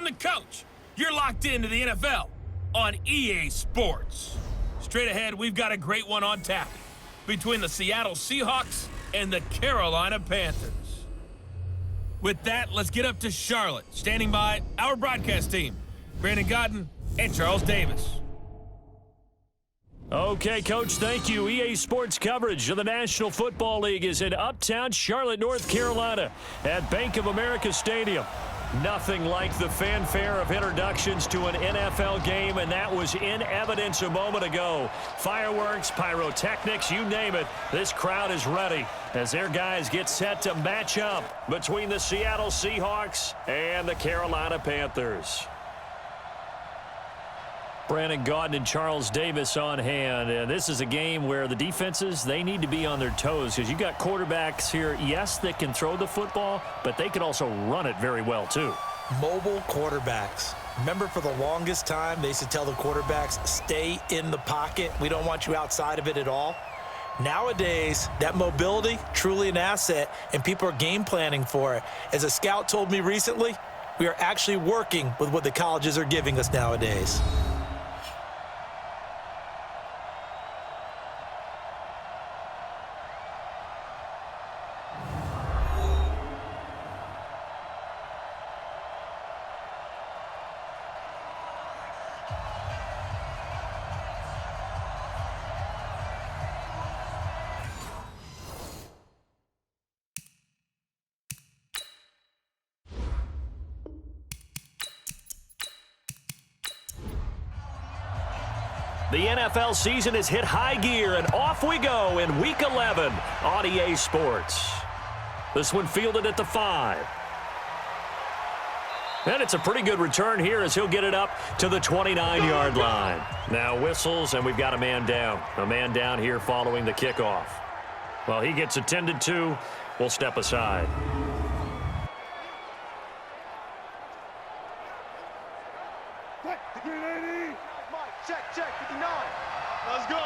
the coach. You're locked into the NFL on EA Sports. Straight ahead, we've got a great one on tap between the Seattle Seahawks and the Carolina Panthers. With that, let's get up to Charlotte. Standing by, our broadcast team, Brandon Godden and Charles Davis. Okay, Coach, thank you. EA Sports coverage of the National Football League is in uptown Charlotte, North Carolina at Bank of America Stadium. Nothing like the fanfare of introductions to an NFL game, and that was in evidence a moment ago. Fireworks, pyrotechnics, you name it, this crowd is ready as their guys get set to match up between the Seattle Seahawks and the Carolina Panthers. Brandon Gaudin and Charles Davis on hand. And this is a game where the defenses, they need to be on their toes because you got quarterbacks here, yes, that can throw the football, but they can also run it very well too. Mobile quarterbacks. Remember, for the longest time, they used to tell the quarterbacks, stay in the pocket. We don't want you outside of it at all. Nowadays, that mobility, truly an asset, and people are game planning for it. As a scout told me recently, we are actually working with what the colleges are giving us nowadays. The NFL season has hit high gear, and off we go in Week 11 on EA Sports. This one fielded at the 5. And it's a pretty good return here as he'll get it up to the 29-yard line. Now whistles, and we've got a man down. A man down here following the kickoff. Well, he gets attended to. We'll step aside. Check, 59. Let's go.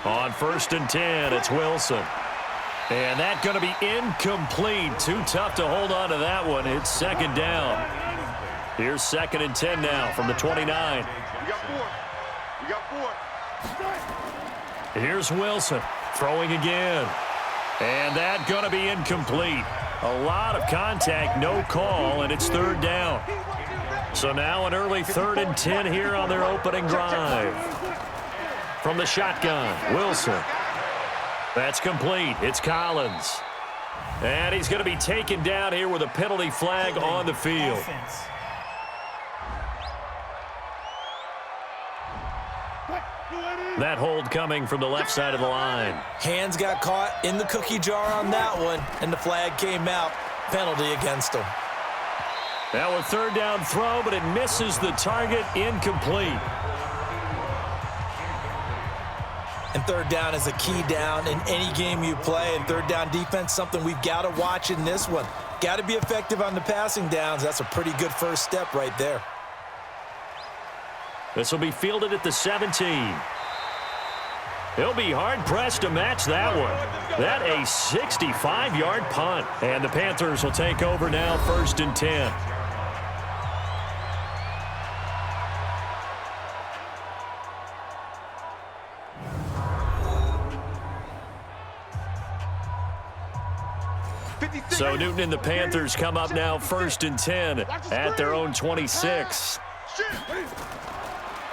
On 1st and 10, it's Wilson. And that's going to be incomplete. Too tough to hold on to that one. It's second down. Here's 2nd and 10 now from the 29. We got 4. We got 4. Here's Wilson throwing again. And that's going to be incomplete. A lot of contact, no call, and it's 3rd down. So now an early 3rd and 10 here on their opening drive. From the shotgun, Wilson. That's complete. It's Collins. And he's going to be taken down here with a penalty flag on the field. That hold coming from the left side of the line. Hands got caught in the cookie jar on that one, and the flag came out. Penalty against him. Now a 3rd down throw, but it misses the target, incomplete. And 3rd down is a key down in any game you play. And 3rd down defense, something we've got to watch in this one. Got to be effective on the passing downs. That's a pretty good first step right there. This will be fielded at the 17. He'll be hard-pressed to match that one. That a 65-yard punt. And the Panthers will take over now, 1st and 10. So Newton and the Panthers come up now 1st and 10 at their own 26.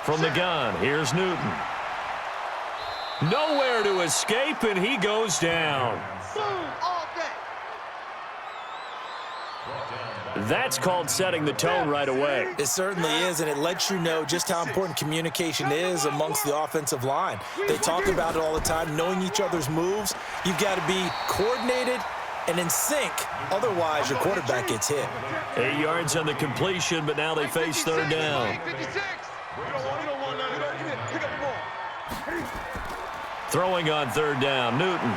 From the gun, here's Newton. Nowhere to escape, and he goes down. That's called setting the tone right away. It certainly is, and it lets you know just how important communication is amongst the offensive line. They talk about it all the time, knowing each other's moves. You've got to be coordinated and in sync. Otherwise, your quarterback gets hit. 8 yards on the completion, but now they face 3rd down. Throwing on 3rd down, Newton.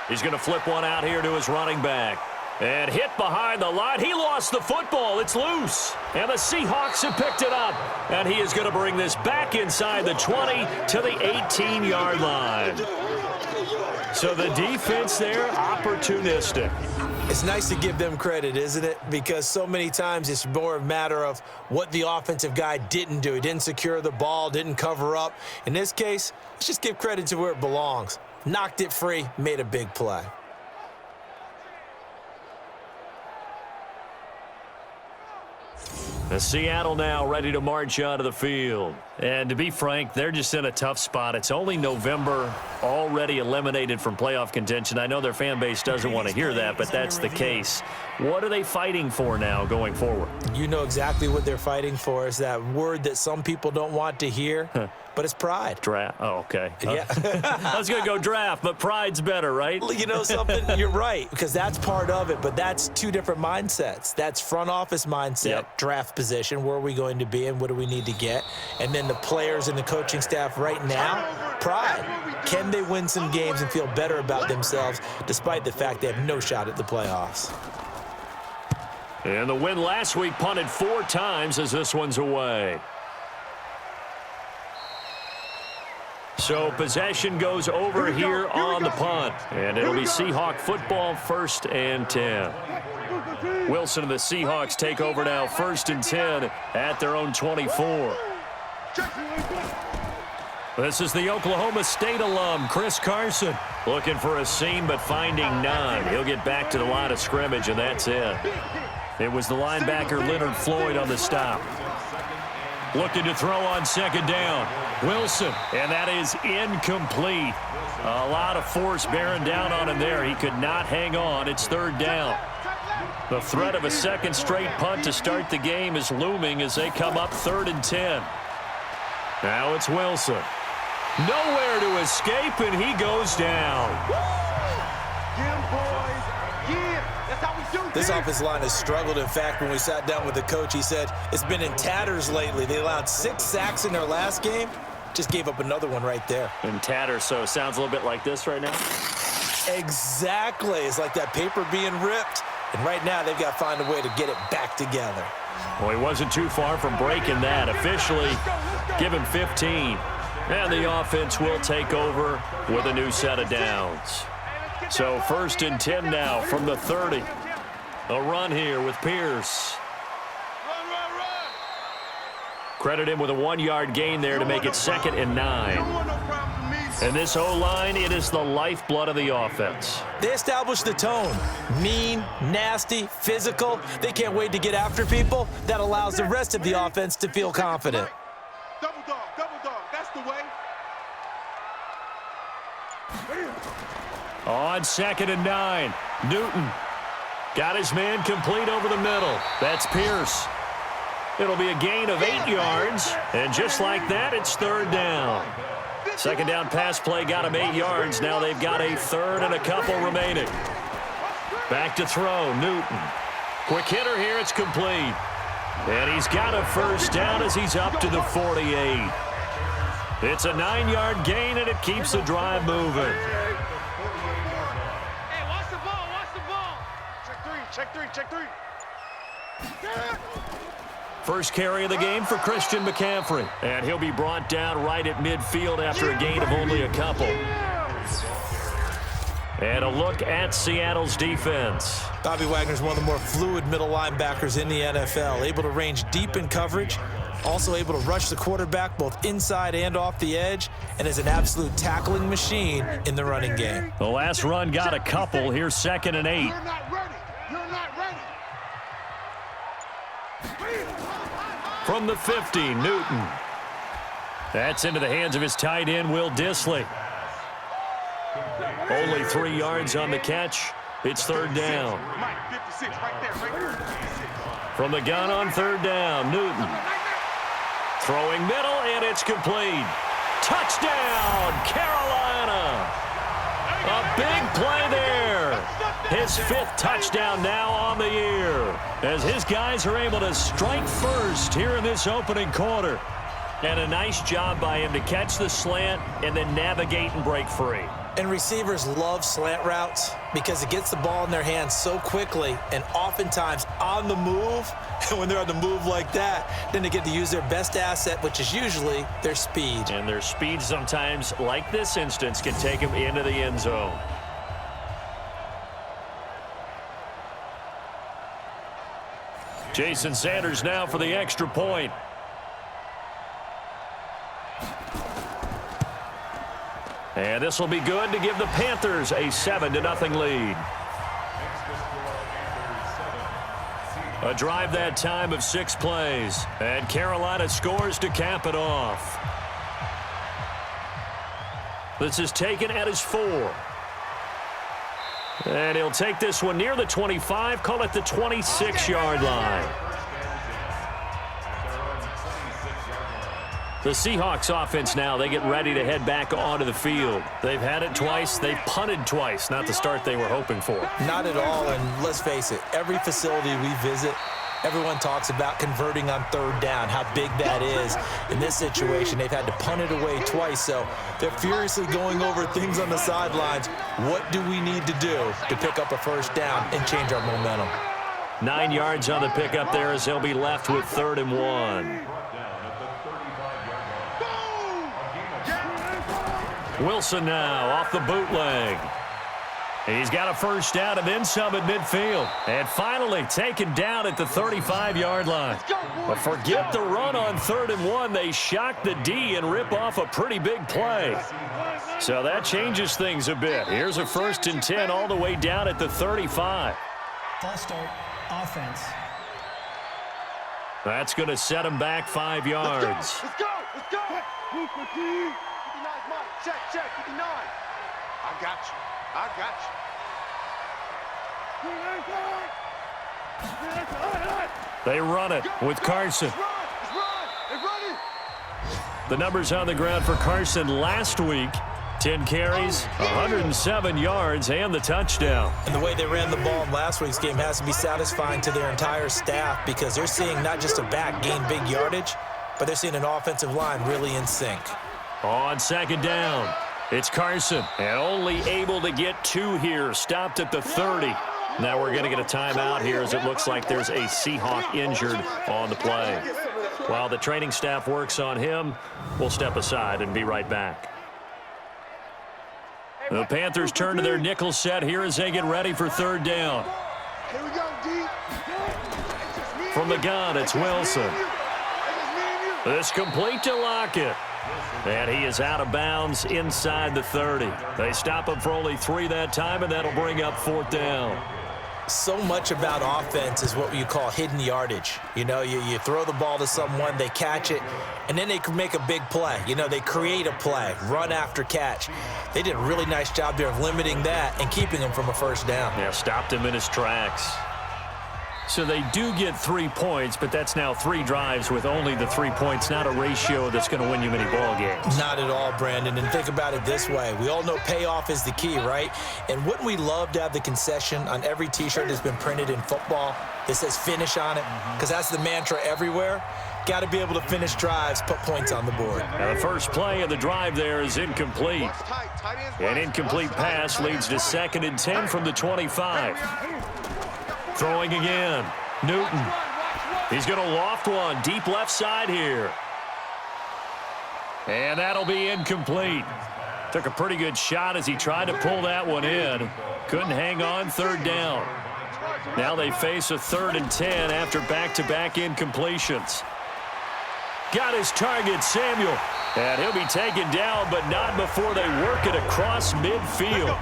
He's going to flip one out here to his running back. And hit behind the line. He lost the football. It's loose. And the Seahawks have picked it up. And he is going to bring this back inside the 20 to the 18-yard line. So the defense there, opportunistic. It's nice to give them credit, isn't it? Because so many times it's more a matter of what the offensive guy didn't do. He didn't secure the ball, didn't cover up. In this case, let's just give credit to where it belongs. Knocked it free, made a big play. The Seattle now ready to march onto the field. And to be frank, they're just in a tough spot. It's only November, already eliminated from playoff contention. I know their fan base doesn't want to hear that, but that's the case. What are they fighting for now going forward? You know exactly what they're fighting for. Is that word that some people don't want to hear, but it's pride. Draft. Oh, okay. Yeah. I was going to go draft, but pride's better, right? You know something? You're right, because that's part of it, but that's two different mindsets. That's front office mindset, draft position, where are we going to be and what do we need to get? And then the players and the coaching staff right now, pride. Can they win some games and feel better about themselves despite the fact they have no shot at the playoffs? And the win last week punted 4 times as this one's away. So possession goes over here on the punt. And it'll be Seahawk football, 1st and 10. Wilson and the Seahawks take over now, 1st and 10 at their own 24. This is the Oklahoma State alum, Chris Carson. Looking for a seam, but finding none. He'll get back to the line of scrimmage, and that's it. It was the linebacker Leonard Floyd on the stop. Looking to throw on 2nd down. Wilson, and that is incomplete. A lot of force bearing down on him there. He could not hang on. It's 3rd down. The threat of a 2nd straight punt to start the game is looming as they come up 3rd and 10. Now it's Wilson. Nowhere to escape, and he goes down. This offensive line has struggled. In fact, when we sat down with the coach, he said it's been in tatters lately. They allowed 6 sacks in their last game. Just gave up another one right there. In tatters, so it sounds a little bit like this right now? Exactly. It's like that paper being ripped. And right now, they've got to find a way to get it back together. Well, he wasn't too far from breaking that. Officially, give him 15. And the offense will take over with a new set of downs. So 1st and 10 now from the 30. A run here with Pierce. Credit him with a 1-yard gain there to make it 2nd and 9. And this O-line, it is the lifeblood of the offense. They established the tone. Mean, nasty, physical. They can't wait to get after people. That allows the rest of the offense to feel confident. Double dog, that's the way. On 2nd and 9, Newton got his man complete over the middle. That's Pierce. It'll be a gain of 8 yards, and just like that, it's 3rd down. 2nd down pass play got him 8 yards. Now they've got a 3rd and a couple remaining. Back to throw, Newton. Quick hitter here, it's complete. And he's got a 1st down as he's up to the 48. It's a 9-yard gain, and it keeps the drive moving. Hey, watch the ball, watch the ball. Check three. First carry of the game for Christian McCaffrey. And he'll be brought down right at midfield after a gain of only a couple. And a look at Seattle's defense. Bobby Wagner's one of the more fluid middle linebackers in the NFL, able to range deep in coverage, also able to rush the quarterback both inside and off the edge, and is an absolute tackling machine in the running game. The last run got a couple. Here's 2nd and 8. You're not ready. From the 50, Newton. That's into the hands of his tight end, Will Dissly. Only 3 yards on the catch. It's 3rd down. Mike, 56, right there. From the gun on 3rd down, Newton. Throwing middle, and it's complete. Touchdown, Carolina. A big play there. His 5th touchdown now on the year, as his guys are able to strike first here in this opening quarter. And a nice job by him to catch the slant and then navigate and break free. And receivers love slant routes because it gets the ball in their hands so quickly and oftentimes on the move. And when they're on the move like that, then they get to use their best asset, which is usually their speed. And their speed sometimes, like this instance, can take them into the end zone. Jason Sanders now for the extra point. And this will be good to give the Panthers a 7-0 lead. A drive that time of 6 plays. And Carolina scores to cap it off. This is taken at his 4. And he'll take this one near the 25, call it the 26-yard line. The Seahawks offense now, they get ready to head back onto the field. They've had it twice. They've punted twice. Not the start they were hoping for. Not at all, and let's face it, every facility we visit, everyone talks about converting on 3rd down, how big that is. In this situation, they've had to punt it away twice, so they're furiously going over things on the sidelines. What do we need to do to pick up a 1st down and change our momentum? 9 yards on the pickup there as they'll be left with 3rd and 1. Wilson now off the bootleg. He's got a 1st down and then some at midfield. And finally taken down at the 35-yard line. But forget the run on 3rd and 1. They shock the D and rip off a pretty big play. So that changes things a bit. Here's a 1st and 10 all the way down at the 35. False start, offense. That's going to set him back 5 yards. Let's go! Let's go! 59's mine. Check, 59. I got you. I got you. They run it with Carson. The numbers on the ground for Carson last week. 10 carries, 107 yards, and the touchdown. And the way they ran the ball in last week's game has to be satisfying to their entire staff because they're seeing not just a back gain big yardage, but they're seeing an offensive line really in sync. On 2nd down, it's Carson, and only able to get 2 here, stopped at the 30. Now we're going to get a timeout here as it looks like there's a Seahawk injured on the play. While the training staff works on him, we'll step aside and be right back. The Panthers turn to their nickel set here as they get ready for 3rd down. Here we go, D. From the gun, it's Wilson. This complete to Lockett. And he is out of bounds inside the 30. They stop him for only 3 that time, and that'll bring up 4th down. So much about offense is what you call hidden yardage. You know, you throw the ball to someone, they catch it, and then they can make a big play. You know, they create a play, run after catch. They did a really nice job there of limiting that and keeping him from a 1st down. Yeah, stopped him in his tracks. So they do get 3 points, but that's now 3 drives with only the 3 points, not a ratio that's going to win you many ball games. Not at all, Brandon. And think about it this way. We all know payoff is the key, right? And wouldn't we love to have the concession on every T-shirt that's been printed in football that says finish on it? Because that's the mantra everywhere. Got to be able to finish drives, put points on the board. Now the first play of the drive there is incomplete. An incomplete pass leads to 2nd and 10 from the 25. Throwing again. Newton. He's going to loft one deep left side here. And that'll be incomplete. Took a pretty good shot as he tried to pull that one in. Couldn't hang on 3rd down. Now they face a 3rd and 10 after back-to-back incompletions. Got his target, Samuel. And he'll be taken down, but not before they work it across midfield.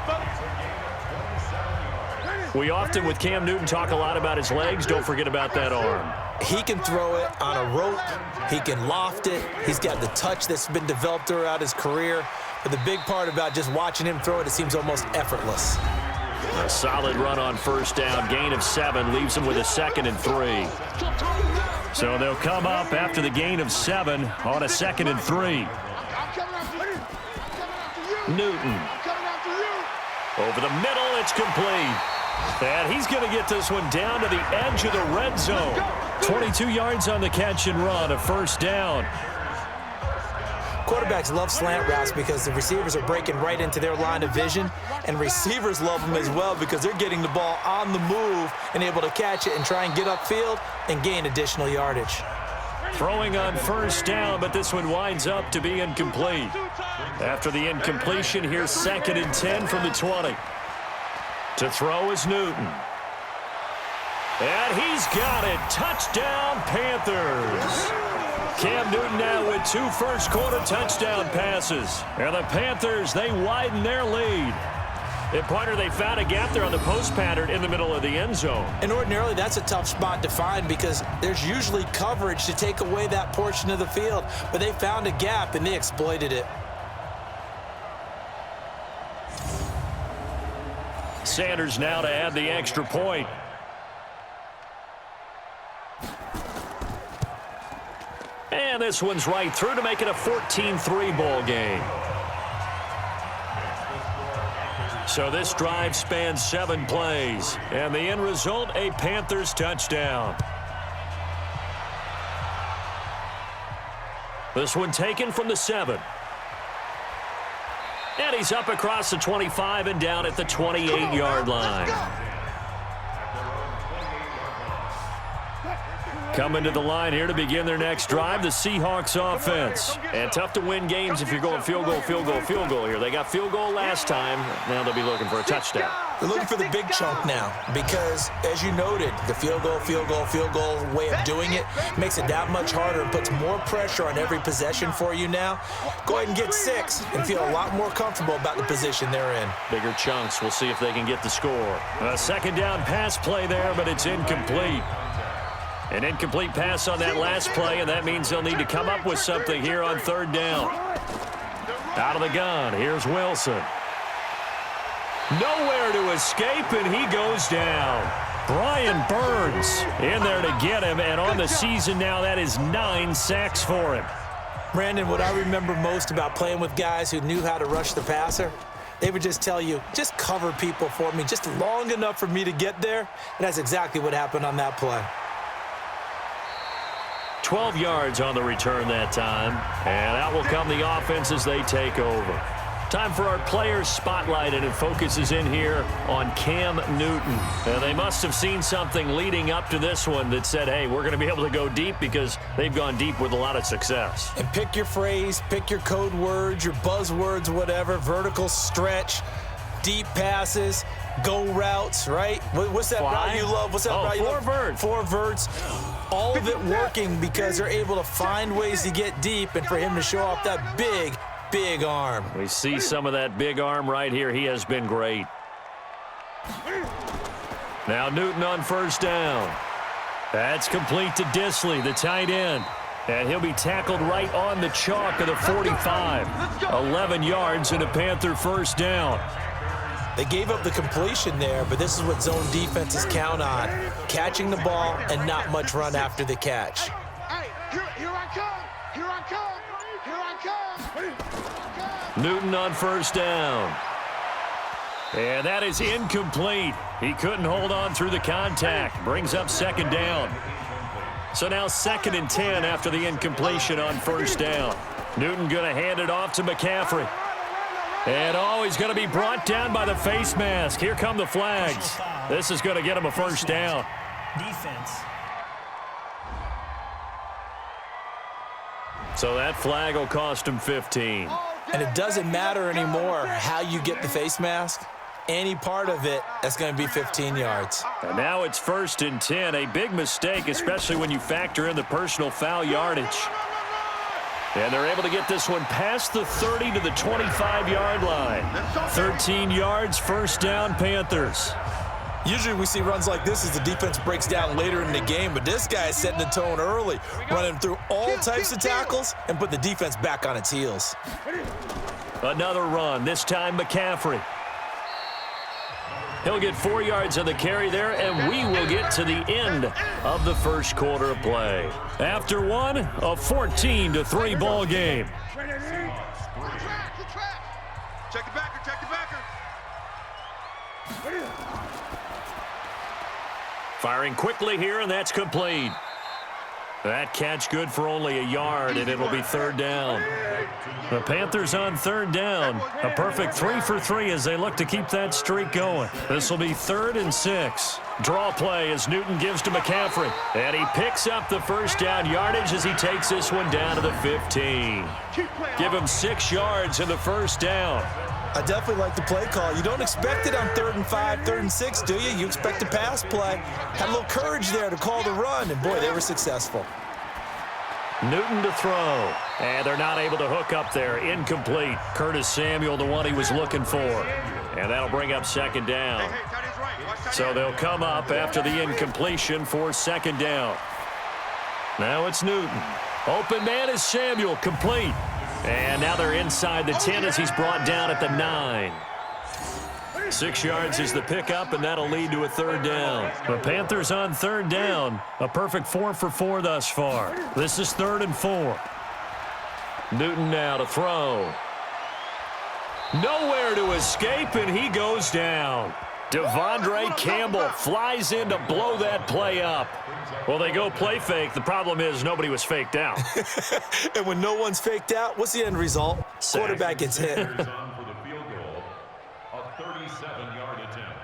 We often, with Cam Newton, talk a lot about his legs. Don't forget about that arm. He can throw it on a rope. He can loft it. He's got the touch that's been developed throughout his career. But the big part about just watching him throw it, it seems almost effortless. A solid run on 1st down. Gain of 7 leaves him with a 2nd and 3. So they'll come up after the gain of 7 on a 2nd and 3. Newton. Over the middle, it's complete. And he's going to get this one down to the edge of the red zone. 22 yards on the catch and run, a 1st down. Quarterbacks love slant routes because the receivers are breaking right into their line of vision, and receivers love them as well because they're getting the ball on the move and able to catch it and try and get upfield and gain additional yardage. Throwing on 1st down, but this one winds up to be incomplete. After the incompletion, here's 2nd and 10 from the 20. To throw is Newton. And he's got it. Touchdown, Panthers. Cam Newton now with 2 first-quarter touchdown passes. And the Panthers, they widen their lead. And, partner, they found a gap there on the post pattern in the middle of the end zone. And ordinarily, that's a tough spot to find because there's usually coverage to take away that portion of the field. But they found a gap, and they exploited it. Sanders now to add the extra point. And this one's right through to make it a 14-3 ball game. So this drive spans 7 plays. And the end result, a Panthers touchdown. This one taken from the 7. And he's up across the 25 and down at the 28-yard line. Coming to the line here to begin their next drive, the Seahawks offense. And tough to win games if you're going field goal, field goal, field goal here. They got field goal last time. Now they'll be looking for a touchdown. They're looking for the big chunk now because, as you noted, the field goal way of doing it makes it that much harder and puts more pressure on every possession for you now. Go ahead and get 6 and feel a lot more comfortable about the position they're in. Bigger chunks. We'll see if they can get the score. A second down pass play there, but it's incomplete. An incomplete pass on that last play, and that means they'll need to come up with something here on 3rd down. Out of the gun, here's Wilson. Nowhere to escape, and he goes down. Brian Burns in there to get him, and on the season now, that is 9 sacks for him. Brandon, what I remember most about playing with guys who knew how to rush the passer, they would just tell you, just cover people for me, just long enough for me to get there, and that's exactly what happened on that play. 12 yards on the return that time. And out will come the offense as they take over. Time for our players spotlight, and it focuses in here on Cam Newton. And they must have seen something leading up to this one that said, hey, we're going to be able to go deep because they've gone deep with a lot of success. And pick your phrase, pick your code words, your buzzwords, whatever, vertical stretch, deep passes, go routes, right? What's that route you love? What's that route you love? 4 verts. 4 verts. All of it working because they're able to find ways to get deep and for him to show off that big, big arm. We see some of that big arm right here. He has been great. Now Newton on 1st down. That's complete to Disley, the tight end. And he'll be tackled right on the chalk of the 45. 11 yards and a Panther 1st down. They gave up the completion there, but this is what zone defenses count on. Catching the ball and not much run after the catch. Hey, here I come. Here I come. Here I come. Newton on 1st down. And that is incomplete. He couldn't hold on through the contact. Brings up 2nd down. So now 2nd and 10 after the incompletion on 1st down. Newton going to hand it off to McCaffrey. And he's going to be brought down by the face mask. Here come the flags. This is going to get him a 1st down. Defense. So that flag will cost him 15. And it doesn't matter anymore how you get the face mask. Any part of it, that's going to be 15 yards. And now it's 1st and 10. A big mistake, especially when you factor in the personal foul yardage. And they're able to get this one past the 30 to the 25-yard line. 13 yards, 1st down, Panthers. Usually we see runs like this as the defense breaks down later in the game, but this guy is setting the tone early, running through all types of tackles and put the defense back on its heels. Another run, this time McCaffrey. He'll get 4 yards on the carry there, and we will get to the end of the 1st quarter of play. After one, a 14-3 ball game. Check the backer, check the backer. Firing quickly here, and that's complete. That catch good for only a yard, and it'll be 3rd down. The Panthers on 3rd down. A perfect 3 for 3 as they look to keep that streak going. This will be 3rd and 6. Draw play as Newton gives to McCaffrey. And he picks up the 1st down yardage as he takes this one down to the 15. Give him 6 yards in the 1st down. I definitely like the play call. You don't expect it on 3rd and 5, 3rd and 6, do you? You expect a pass play. Had a little courage there to call the run, and boy, they were successful. Newton to throw, and they're not able to hook up there. Incomplete. Curtis Samuel, the one he was looking for. And that'll bring up 2nd down. So they'll come up after the incompletion for 2nd down. Now it's Newton. Open man is Samuel, complete. And now they're inside the 10 as he's brought down at the 9. 6 yards is the pickup, and that'll lead to a 3rd down. The Panthers on 3rd down. A perfect 4 for 4 thus far. This is 3rd and 4. Newton now to throw. Nowhere to escape, and he goes down. Devondre Campbell flies in to blow that play up. Well, they go play fake. The problem is nobody was faked out. And when no one's faked out, what's the end result? Sack. Quarterback gets hit. On for the field goal, a 37-yard attempt.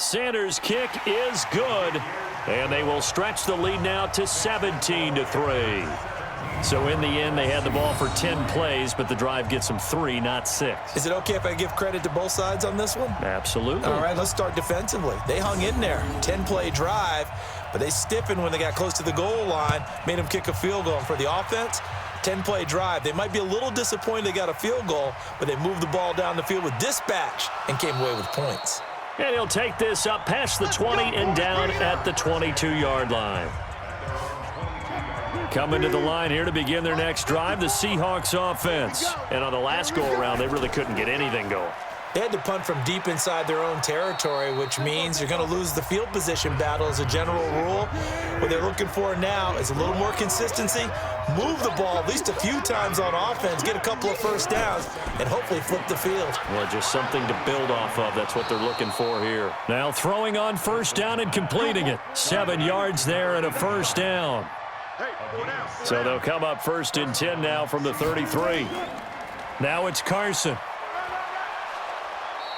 Sanders' kick is good, and they will stretch the lead now to 17-3. So in the end, they had the ball for 10 plays, but the drive gets them 3, not 6. Is it okay if I give credit to both sides on this one? Absolutely. All right, let's start defensively. They hung in there. 10-play drive, but they stiffened when they got close to the goal line, made them kick a field goal. And for the offense, 10-play drive. They might be a little disappointed they got a field goal, but they moved the ball down the field with dispatch and came away with points. And he'll take this up past the 20 and down at the 22-yard line. Coming to the line here to begin their next drive, the Seahawks offense. And on the last go-around, they really couldn't get anything going. They had to punt from deep inside their own territory, which means you're going to lose the field position battle as a general rule. What they're looking for now is a little more consistency, move the ball at least a few times on offense, get a couple of first downs, and hopefully flip the field. Well, just something to build off of. That's what they're looking for here. Now throwing on 1st down and completing it. 7 yards there and a 1st down. So they'll come up 1st and 10 now from the 33. Now it's Carson.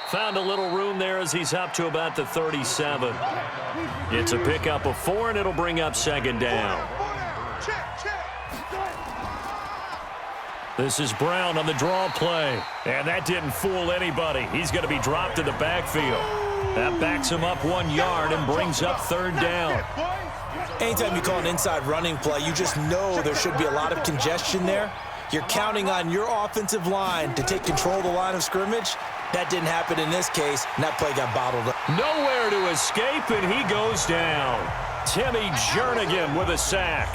Found a little room there as he's up to about the 37. It's a pickup of 4, and it'll bring up 2nd down. This is Brown on the draw play. And that didn't fool anybody. He's going to be dropped in the backfield. That backs him up 1 yard and brings up 3rd down. Anytime you call an inside running play, you just know there should be a lot of congestion there. You're counting on your offensive line to take control of the line of scrimmage. That didn't happen in this case, and that play got bottled up. Nowhere to escape, and he goes down. Timmy Jernigan with a sack.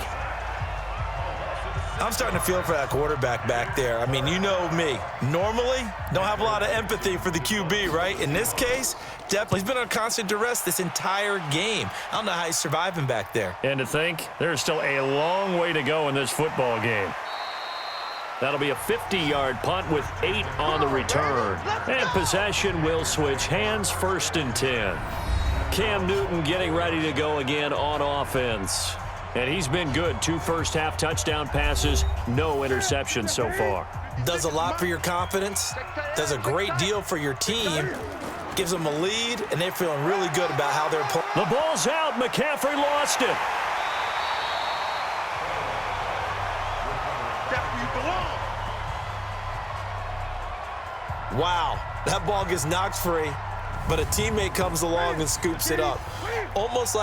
I'm starting to feel for that quarterback back there. I mean, you know me. Normally, don't have a lot of empathy for the QB, right? In this case, definitely. He's been on constant duress this entire game. I don't know how he's surviving back there. And to think, there's still a long way to go in this football game. That'll be a 50-yard punt with 8 on the return. And possession will switch hands, 1st and 10. Cam Newton getting ready to go again on offense. And he's been good. 2 first-half touchdown passes, no interceptions so far. Does a lot for your confidence. Does a great deal for your team. Gives them a lead, and they're feeling really good about how they're playing. The ball's out. McCaffrey lost it. Wow, that ball gets knocked free, but a teammate comes along and scoops it up. It's almost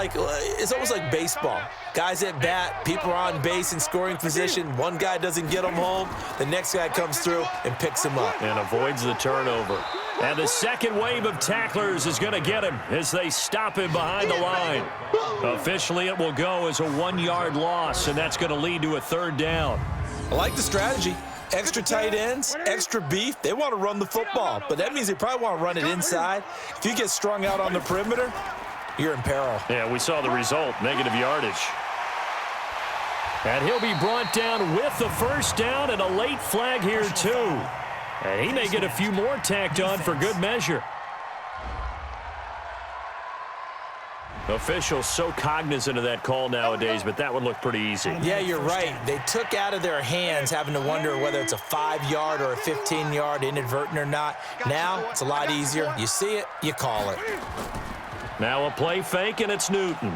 like baseball. Guys at bat, people are on base in scoring position. One guy doesn't get them home. The next guy comes through and picks him up. And avoids the turnover. And the second wave of tacklers is going to get him as they stop him behind the line. Officially, it will go as a 1-yard loss, and that's going to lead to a 3rd down. I like the strategy. Extra tight ends, extra beef. They want to run the football, but that means they probably want to run it inside. If you get strung out on the perimeter, you're in peril. Yeah, we saw the result, negative yardage. And he'll be brought down with the 1st down and a late flag here, too. And he may get a few more tacked on for good measure. Officials so cognizant of that call nowadays, but that one looked pretty easy. Yeah, you're right. They took out of their hands having to wonder whether it's a 5-yard or a 15-yard, inadvertent or not. Now, it's a lot easier. You see it, you call it. Now a play fake, and it's Newton.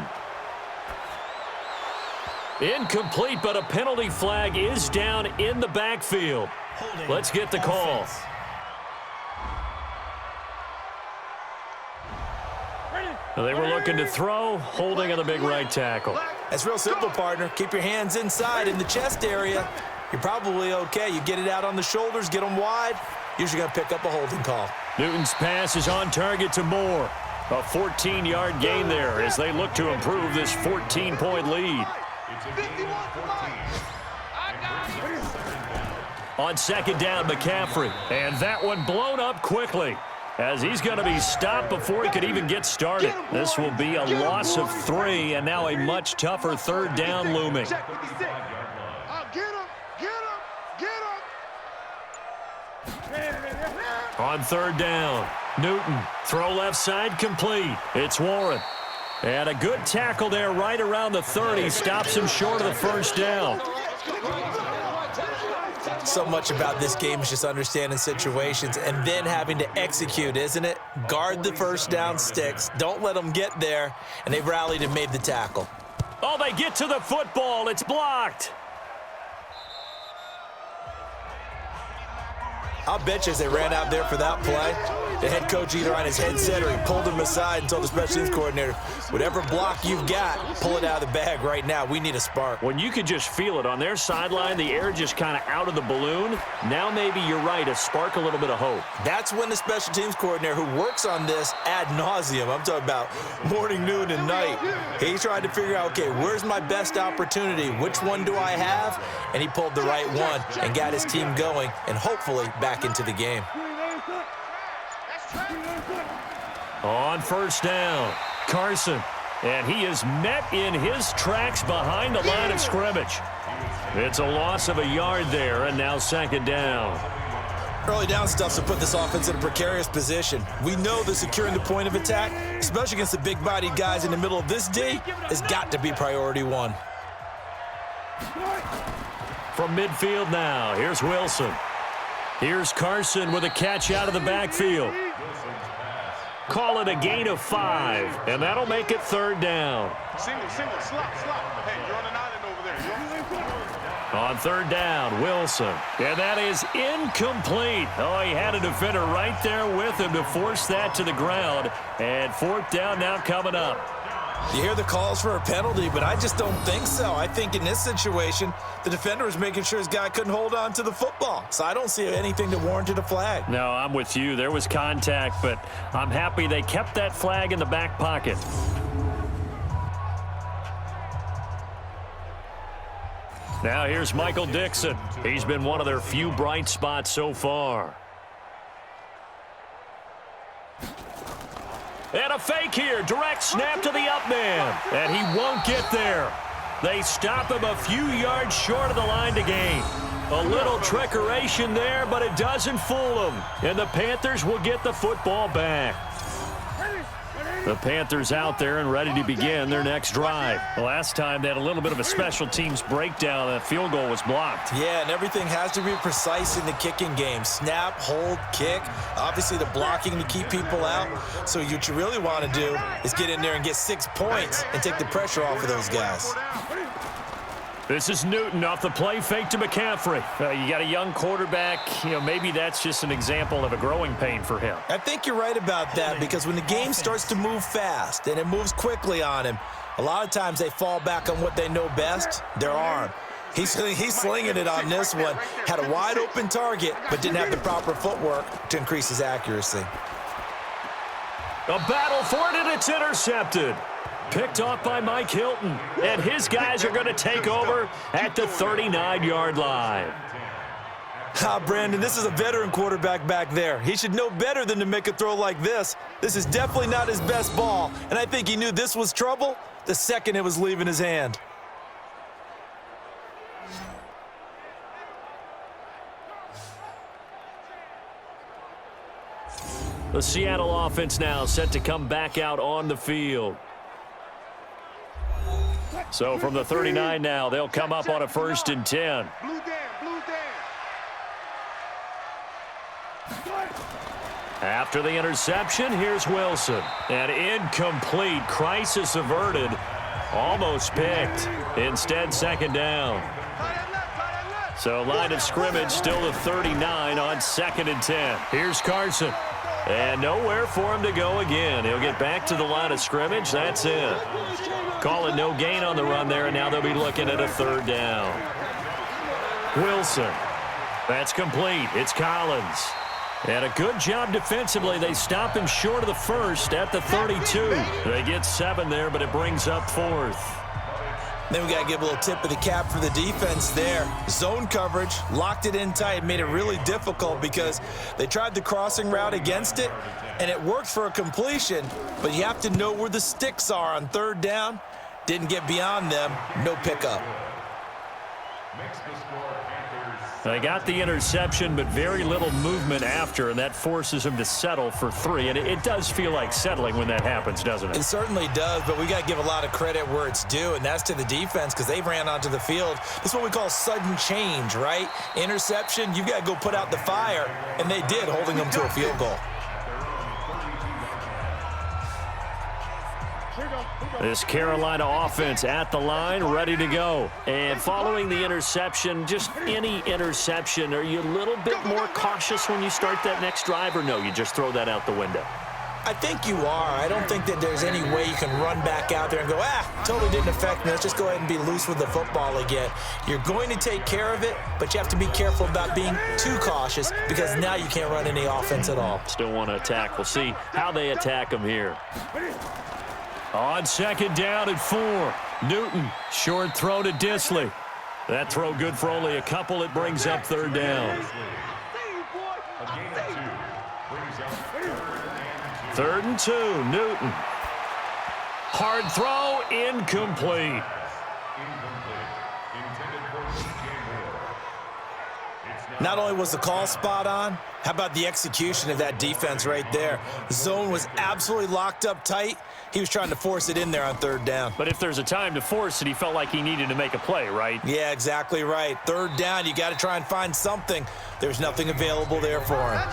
Incomplete, but a penalty flag is down in the backfield. Let's get the call. They were looking to throw, holding on the big right tackle. That's real simple, partner. Keep your hands inside in the chest area. You're probably okay. You get it out on the shoulders, get them wide. Usually going to pick up a holding call. Newton's pass is on target to Moore. A 14-yard gain there as they look to improve this 14-point lead. On second down, McCaffrey. And that one blown up quickly as he's going to be stopped before he could even get started. This will be a loss of 3, and now a much tougher third down looming. On third down, Newton, throw left side complete. It's Warren. And a good tackle there right around the 30. Stops him short of the first down. So much about this game is just understanding situations and then having to execute, isn't it? Guard the first down sticks. Don't let them get there. And they rallied and made the tackle. Oh, they get to the football. It's blocked. I'll bet you as they ran out there for that play, the head coach either on his headset or he pulled him aside and told the special teams coordinator, whatever block you've got, pull it out of the bag right now. We need a spark. When you could just feel it on their sideline, the air just kind of out of the balloon. Now maybe you're right, a spark, a little bit of hope. That's when the special teams coordinator who works on this ad nauseum, I'm talking about morning, noon, and night, he tried to figure out, okay, where's my best opportunity? Which one do I have? And he pulled the right one and got his team going and hopefully back into the game. On first down, Carson. And he is met in his tracks behind the line of scrimmage. It's a loss of a yard there, and now second down. Early down stuff to put this offense in a precarious position. We know that securing the point of attack, especially against the big-bodied guys in the middle of this D, has got to be priority one. From midfield now, here's Wilson. Here's Carson with a catch out of the backfield. Call it a gain of 5, and that'll make it third down. Single, slot. Hey, you're on an island over there. On third down, Wilson. And that is incomplete. Oh, he had a defender right there with him to force that to the ground. And fourth down now coming up. You hear the calls for a penalty, but I just don't think so. I think in this situation, the defender was making sure his guy couldn't hold on to the football. So I don't see anything that warranted a flag. No, I'm with you. There was contact, but I'm happy they kept that flag in the back pocket. Now here's Michael Dixon. He's been one of their few bright spots so far. And a fake here. Direct snap to the up man. And he won't get there. They stop him a few yards short of the line to gain. A little trickeration there, but it doesn't fool them. And the Panthers will get the football back. The Panthers out there and ready to begin their next drive. The last time they had a little bit of a special teams breakdown. That field goal was blocked. Yeah, and everything has to be precise in the kicking game. Snap, hold, kick. Obviously the blocking to keep people out. So what you really want to do is get in there and get 6 points and take the pressure off of those guys. This is Newton off the play fake to McCaffrey. You got a young quarterback. Maybe that's just an example of a growing pain for him. I think you're right about that because when the game starts to move fast and it moves quickly on him, a lot of times they fall back on what they know best, their arm. He's slinging it on this one. Had a wide open target, but didn't have the proper footwork to increase his accuracy. A battle for it, and it's intercepted. Picked off by Mike Hilton, and his guys are going to take over at the 39-yard line. Brandon, this is a veteran quarterback back there. He should know better than to make a throw like this. This is definitely not his best ball, and I think he knew this was trouble the second it was leaving his hand. The Seattle offense now set to come back out on the field. So from the 39 now, they'll come up on a 1st and 10. Blue down. After the interception, here's Wilson. An incomplete, crisis averted. Almost picked. Instead, second down. So line of scrimmage still the 39 on 2nd and 10. Here's Carson. And nowhere for him to go again. He'll get back to the line of scrimmage. That's it. Call it no gain on the run there, and now they'll be looking at a 3rd down. Wilson. That's complete. It's Collins. And a good job defensively. They stop him short of the first at the 32. They get 7 there, but it brings up 4th. Then we got to give a little tip of the cap for the defense there. Zone coverage, locked it in tight, made it really difficult because they tried the crossing route against it, and it worked for a completion, but you have to know where the sticks are on 3rd down. Didn't get beyond them, no pickup. They got the interception, but very little movement after, and that forces them to settle for 3. And it does feel like settling when that happens, doesn't it? It certainly does, but we got to give a lot of credit where it's due, and that's to the defense because they ran onto the field. This is what we call sudden change, right? Interception, you've got to go put out the fire, and they did, holding them to a field goal. This Carolina offense at the line, ready to go. And following the interception, just any interception, are you a little bit more cautious when you start that next drive, or no, you just throw that out the window? I think you are. I don't think that there's any way you can run back out there and go, totally didn't affect me. Let's just go ahead and be loose with the football again. You're going to take care of it, but you have to be careful about being too cautious because now you can't run any offense at all. Still want to attack. We'll see how they attack them here. On 2nd down and 4. Newton, short throw to Disley. That throw good for only a couple. It brings up 3rd down. 3rd and 2, Newton. Hard throw, incomplete. Not only was the call spot on, how about the execution of that defense right there? The zone was absolutely locked up tight. He was trying to force it in there on 3rd down. But if there's a time to force it, he felt like he needed to make a play, right? Yeah, exactly right. 3rd down, you got to try and find something. There's nothing available there for him.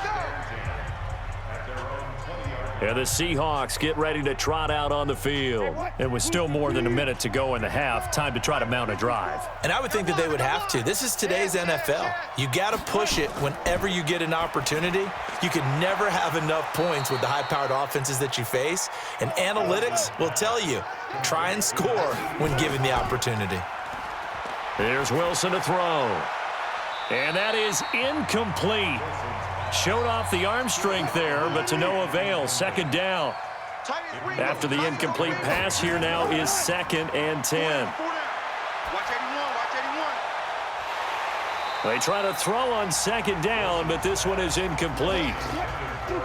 And the Seahawks get ready to trot out on the field. And with still more than a minute to go in the half, time to try to mount a drive. And I would think that they would have to. This is today's NFL. You got to push it whenever you get an opportunity. You can never have enough points with the high-powered offenses that you face. And analytics will tell you, try and score when given the opportunity. Here's Wilson to throw. And that is incomplete. Showed off the arm strength there, but to no avail. 2nd down. After the incomplete pass, here now is 2nd and 10. They try to throw on 2nd down, but this one is incomplete.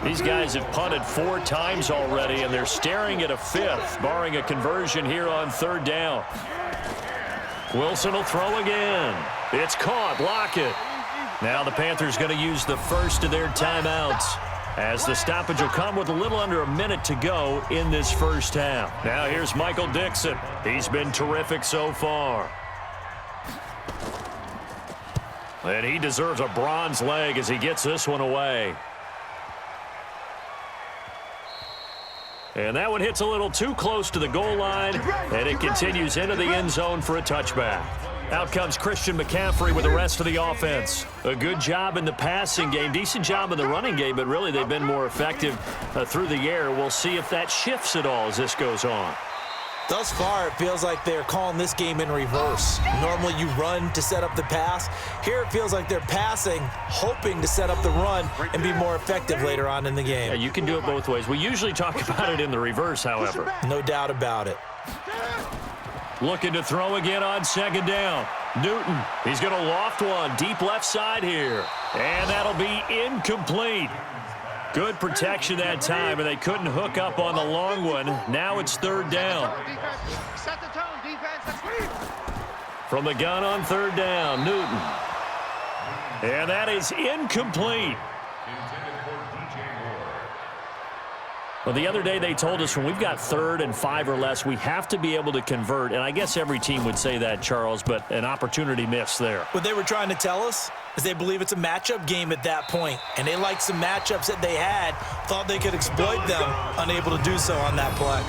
These guys have punted 4 times already, and they're staring at a 5th, barring a conversion here on 3rd down. Wilson will throw again. It's caught. Lock it. Now the Panthers going to use the first of their timeouts as the stoppage will come with a little under a minute to go in this first half. Now here's Michael Dixon. He's been terrific so far. And he deserves a bronze leg as he gets this one away. And that one hits a little too close to the goal line, and it continues into the end zone for a touchback. Out comes Christian McCaffrey with the rest of the offense. A good job in the passing game, decent job in the running game, but really they've been more effective through the air. We'll see if that shifts at all as this goes on. Thus far, it feels like they're calling this game in reverse. Normally you run to set up the pass. Here it feels like they're passing, hoping to set up the run and be more effective later on in the game. Yeah, you can do it both ways. We usually talk about it in the reverse, however. No doubt about it. Looking to throw again on 2nd down. Newton, he's going to loft one deep left side here. And that'll be incomplete. Good protection that time, and they couldn't hook up on the long one. Now it's 3rd down. Set the tone, defense. From the gun on 3rd down, Newton. And that is incomplete. Well, the other day they told us when we've got 3rd and 5 or less, we have to be able to convert. And I guess every team would say that, Charles, but an opportunity missed there. What they were trying to tell us is they believe it's a matchup game at that point. And they liked some matchups that they had, thought they could exploit them, unable to do so on that play.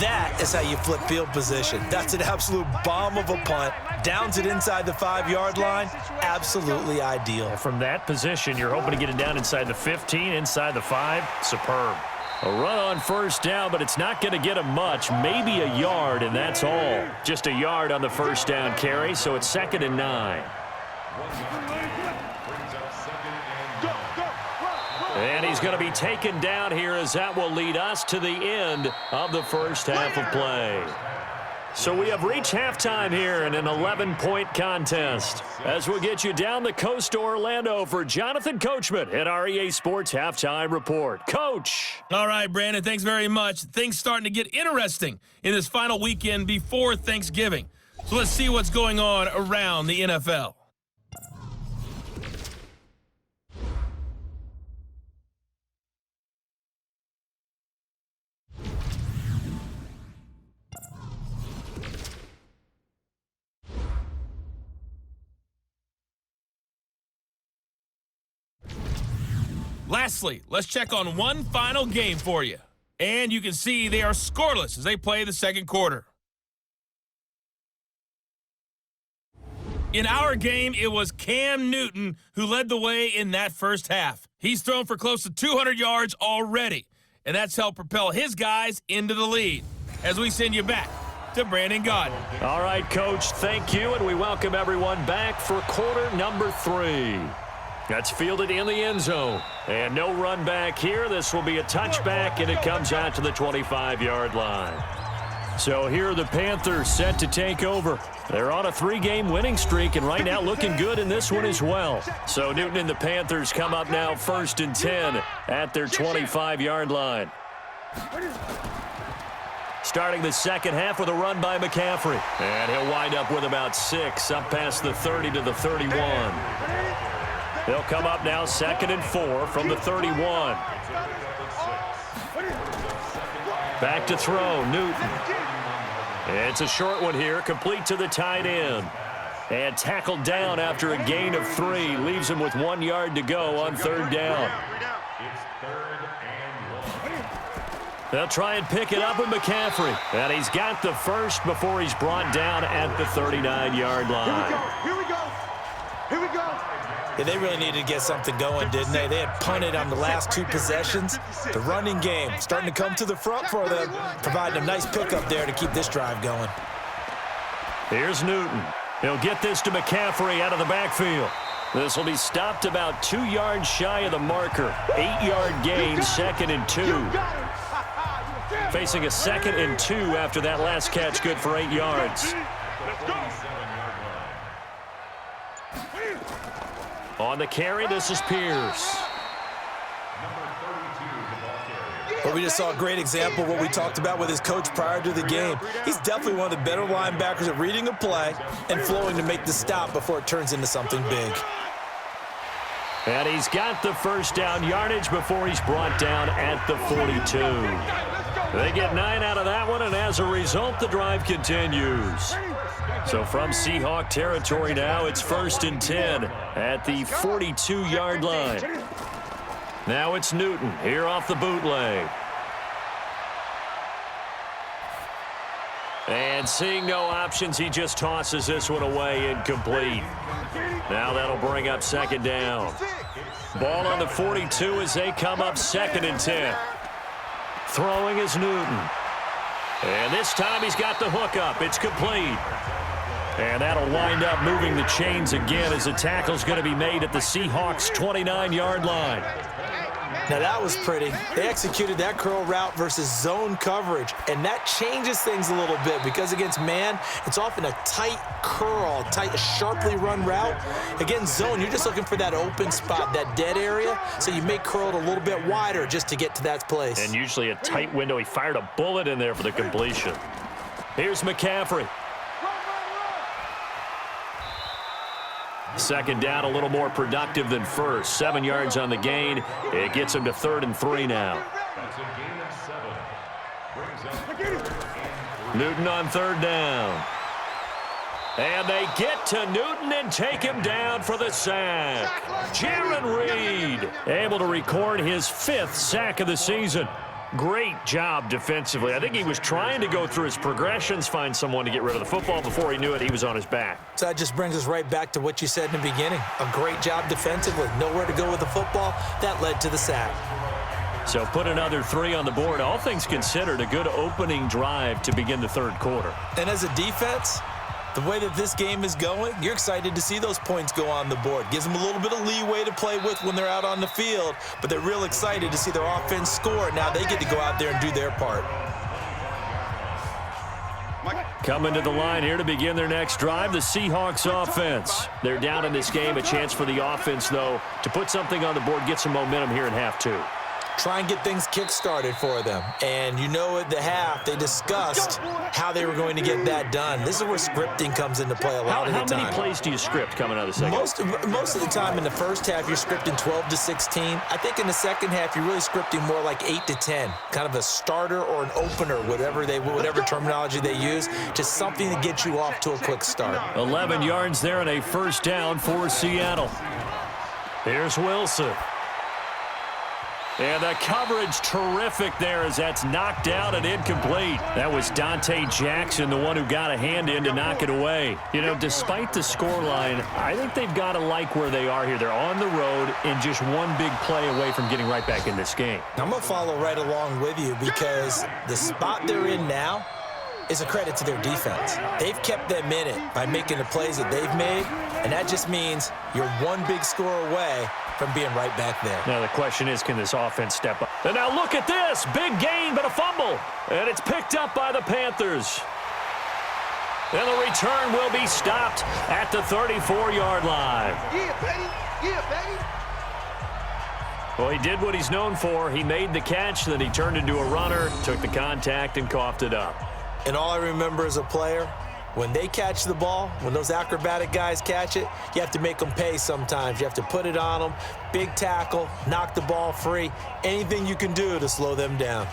That is how you flip field position. That's an absolute bomb of a punt. Downs it inside the 5-yard line. Absolutely ideal. From that position, you're hoping to get it down inside the 15, inside the 5. Superb. A run on first down, but it's not going to get him much. Maybe a yard, and that's all. Just a yard on the first down carry, so it's 2nd and 9. And he's going to be taken down here as that will lead us to the end of the first half of play. So we have reached halftime here in an 11-point contest. As we'll get you down the coast to Orlando for Jonathan Coachman at our EA Sports Halftime Report. Coach! All right, Brandon, thanks very much. Things starting to get interesting in this final weekend before Thanksgiving. So let's see what's going on around the NFL. Lastly, let's check on one final game for you. And you can see they are scoreless as they play the second quarter. In our game, it was Cam Newton who led the way in that first half. He's thrown for close to 200 yards already, and that's helped propel his guys into the lead. As we send you back to Brandon Gaudin. All right, Coach, thank you, and we welcome everyone back for quarter number 3. That's fielded in the end zone. And no run back here. This will be a touchback, and it comes out to the 25-yard line. So here are the Panthers set to take over. They're on a 3-game winning streak, and right now looking good in this one as well. So Newton and the Panthers come up now 1st and 10 at their 25-yard line. Starting the second half with a run by McCaffrey. And he'll wind up with about 6 up past the 30 to the 31. They'll come up now 2nd and 4 from the 31. Back to throw, Newton. It's a short one here, complete to the tight end. And tackled down after a gain of 3. Leaves him with 1 yard to go on 3rd down. They'll try and pick it up with McCaffrey. And he's got the first before he's brought down at the 39-yard line. Here we go. Here we go. Yeah, they really needed to get something going, didn't they? They had punted on the last 2 possessions. The running game starting to come to the front for them, providing a nice pickup there to keep this drive going. Here's Newton. He'll get this to McCaffrey out of the backfield. This will be stopped about 2 yards shy of the marker. 8-yard gain, 2nd and 2. Facing a 2nd and 2 after that last catch, good for 8 yards. On the carry, this is Pierce. Well, we just saw a great example of what we talked about with his coach prior to the game. He's definitely one of the better linebackers at reading a play and flowing to make the stop before it turns into something big. And he's got the first down yardage before he's brought down at the 42. They get 9 out of that one, and as a result, the drive continues. So from Seahawk territory now, it's 1st and 10 at the 42-yard line. Now it's Newton here off the bootleg. And seeing no options, he just tosses this one away incomplete. Now that'll bring up 2nd down. Ball on the 42 as they come up 2nd and 10. Throwing is Newton. And this time he's got the hook up. It's complete. And that'll wind up moving the chains again as the tackle's going to be made at the Seahawks' 29-yard line. Now that was pretty. They executed that curl route versus zone coverage, and that changes things a little bit because against man, it's often a tight curl, tight, sharply run route. Against zone, you're just looking for that open spot, that dead area, so you may curl it a little bit wider just to get to that place. And usually a tight window. He fired a bullet in there for the completion. Here's McCaffrey. 2nd down, a little more productive than first. 7 yards on the gain. It gets him to 3rd and 3 now. Newton on 3rd down. And they get to Newton and take him down for the sack. Jaron Reed able to record his 5th sack of the season. Great job defensively. I think he was trying to go through his progressions, find someone to get rid of the football. Before he knew it, he was on his back. So that just brings us right back to what you said in the beginning. A great job defensively. Nowhere to go with the football. That led to the sack. So put another 3 on the board. All things considered, a good opening drive to begin the third quarter. And as a defense, the way that this game is going, you're excited to see those points go on the board. Gives them a little bit of leeway to play with when they're out on the field, but they're real excited to see their offense score. Now they get to go out there and do their part. Coming to the line here to begin their next drive, the Seahawks offense. They're down in this game. A chance for the offense, though, to put something on the board, get some momentum here in half 2. Try and get things kick-started for them. And you know at the half, they discussed how they were going to get that done. This is where scripting comes into play a lot of the time. How many plays do you script coming out of the second? Most of the time in the first half, you're scripting 12 to 16. I think in the second half, you're really scripting more like 8 to 10. Kind of a starter or an opener, whatever terminology they use, just something to get you off to a quick start. 11 yards there and a first down for Seattle. Here's Wilson. And the coverage terrific there as that's knocked out and incomplete. That was Dante Jackson, the one who got a hand in to knock it away. You know, despite the scoreline, I think they've got to like where they are here. They're on the road and just one big play away from getting right back in this game. I'm going to follow right along with you because the spot they're in now is a credit to their defense. They've kept them in it by making the plays that they've made, and that just means you're one big score away from being right back there. Now the question is, can this offense step up? And now look at this. Big gain, but a fumble. And it's picked up by the Panthers. And the return will be stopped at the 34-yard line. Yeah, baby. Yeah, baby. Well, he did what he's known for. He made the catch, then he turned into a runner, took the contact, and coughed it up. And all I remember as a player, when they catch the ball, when those acrobatic guys catch it, you have to make them pay sometimes. You have to put it on them, big tackle, knock the ball free, anything you can do to slow them down.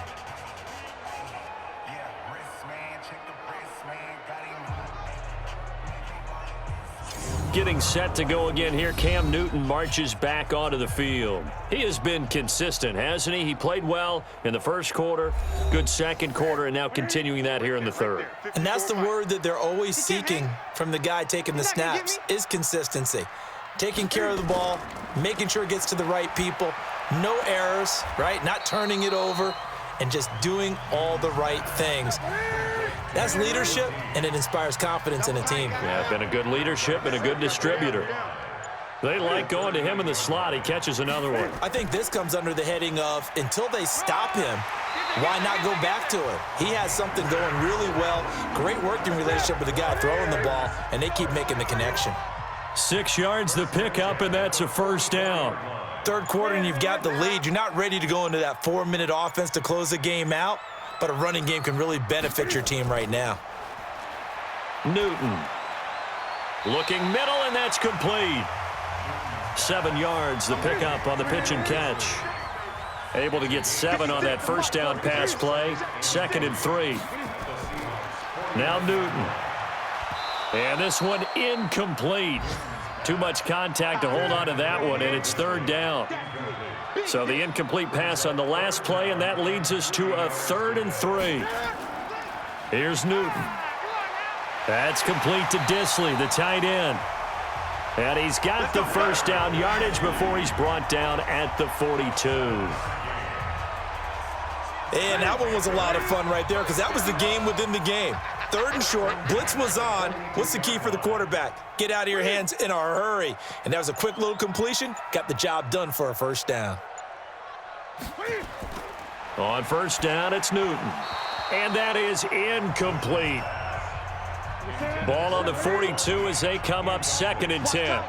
Getting set to go again here, Cam Newton marches back onto the field. He has been consistent, hasn't he? He played well in the first quarter, good second quarter, and now continuing that here in the third. And that's the word that they're always seeking from the guy taking the snaps, is consistency. Taking care of the ball, making sure it gets to the right people, no errors, right? Not turning it over, and just doing all the right things. That's leadership, and it inspires confidence in a team. Yeah, been a good leadership and a good distributor. They like going to him in the slot. He catches another one. I think this comes under the heading of, until they stop him, why not go back to it? He has something going really well. Great working relationship with the guy throwing the ball, and they keep making the connection. 6 yards the pickup, and that's a first down. Third quarter, and you've got the lead. You're not ready to go into that 4-minute offense to close the game out, but a running game can really benefit your team right now. Newton looking middle, and that's complete. 7 yards, the pickup on the pitch and catch. Able to get 7 on that first down pass play. 2nd and 3. Now Newton. And this one incomplete. Too much contact to hold on to that one, and it's 3rd down. So the incomplete pass on the last play, and that leads us to a 3rd and 3. Here's Newton. That's complete to Disley, the tight end. And he's got the first down yardage before he's brought down at the 42. And that one was a lot of fun right there because that was the game within the game. 3rd and short, blitz was on. What's the key for the quarterback? Get out of your hands in a hurry. And that was a quick little completion. Got the job done for a first down. On first down, it's Newton. And that is incomplete. Ball on the 42 as they come up 2nd and 10.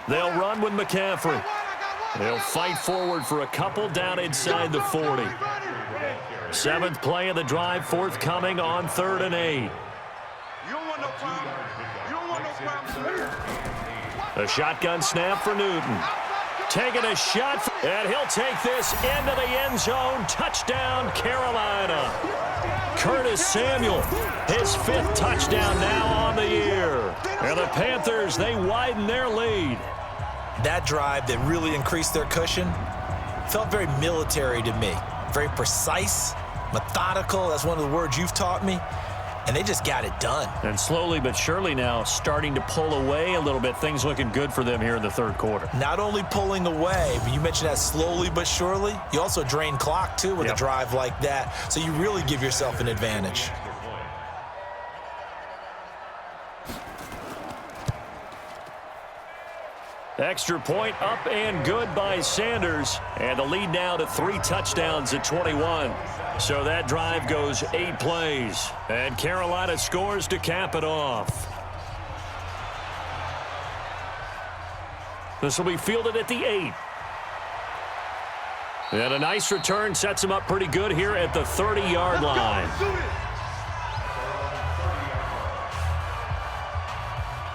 They'll run with McCaffrey. They'll fight forward for a couple down inside the 40. 7th play of the drive, forthcoming on 3rd and 8. A shotgun snap for Newton. Taking a shot, and he'll take this into the end zone. Touchdown, Carolina. Curtis Samuel, his 5th touchdown now on the year. And the Panthers, they widen their lead. that drive that really increased their cushion felt very military to me. Very precise, methodical. That's one of the words you've taught me. And they just got it done. And slowly but surely now starting to pull away a little bit. Things looking good for them here in the third quarter. Not only pulling away, but you mentioned that slowly but surely. You also drain clock, too, with a drive like that. So you really give yourself an advantage. Extra point up and good by Sanders. And the lead now to 3 touchdowns at 21. So that drive goes 8 plays. And Carolina scores to cap it off. This will be fielded at the 8. And a nice return sets him up pretty good here at the 30-yard line.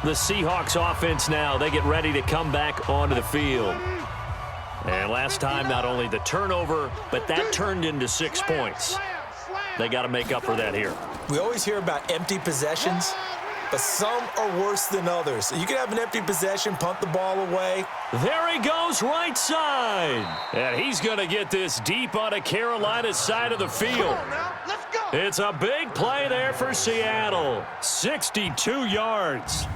The Seahawks offense now, they get ready to come back onto the field. And last time, not only the turnover, but that turned into 6 points. They got to make up for that here. We always hear about empty possessions, but some are worse than others. You can have an empty possession, punt the ball away. There he goes, right side. And he's going to get this deep on a Carolina side of the field. It's a big play there for Seattle. 62 yards.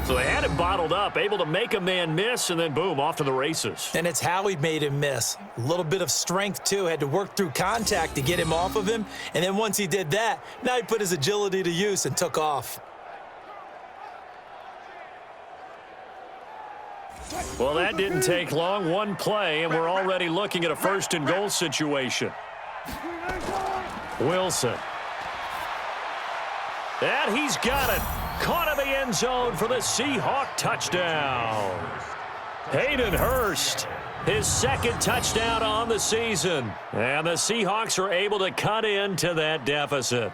So they had it bottled up, able to make a man miss, and then boom, off to the races. And it's how he made him miss. A little bit of strength, too. Had to work through contact to get him off of him. And then once he did that, now he put his agility to use and took off. Well, that didn't take long. One play, and we're already looking at a first-and-goal situation. Wilson. And he's got it. Caught in the end zone for the Seahawk touchdown. Hayden Hurst, his second touchdown on the season. And the Seahawks are able to cut into that deficit.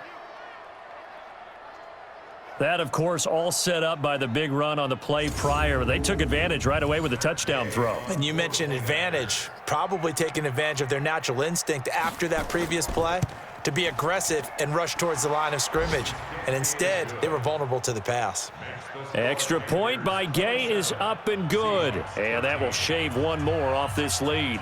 That, of course, all set up by the big run on the play prior. They took advantage right away with the touchdown throw. And you mentioned advantage, probably taking advantage of their natural instinct after that previous play to be aggressive and rush towards the line of scrimmage. And instead, they were vulnerable to the pass. Extra point by Gay is up and good. And that will shave one more off this lead.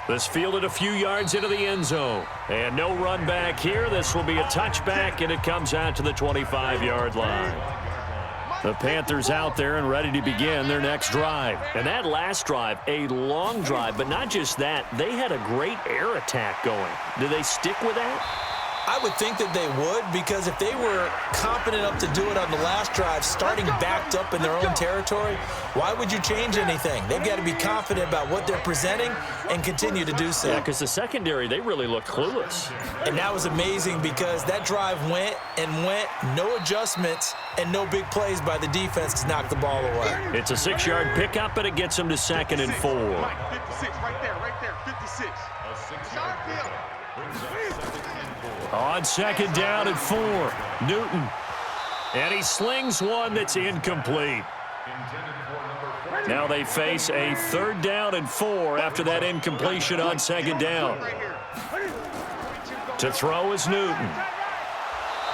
This fielded a few yards into the end zone. And no run back here. This will be a touchback, and it comes out to the 25-yard line. The Panthers out there and ready to begin their next drive. And that last drive, a long drive, but not just that. They had a great air attack going. Do they stick with that? I would think that they would, because if they were confident enough to do it on the last drive, starting backed up in their own territory, why would you change anything? They've got to be confident about what they're presenting and continue to do so. Yeah, because the secondary, they really looked clueless. And that was amazing because that drive went and went, no adjustments, and no big plays by the defense to knock the ball away. It's a 6-yard pickup, and it gets them to 2nd and 4. 56, right there, 56. On 2nd down and 4, Newton. And he slings one that's incomplete. Now they face a 3rd down and 4 after that incompletion on 2nd down. To throw is Newton.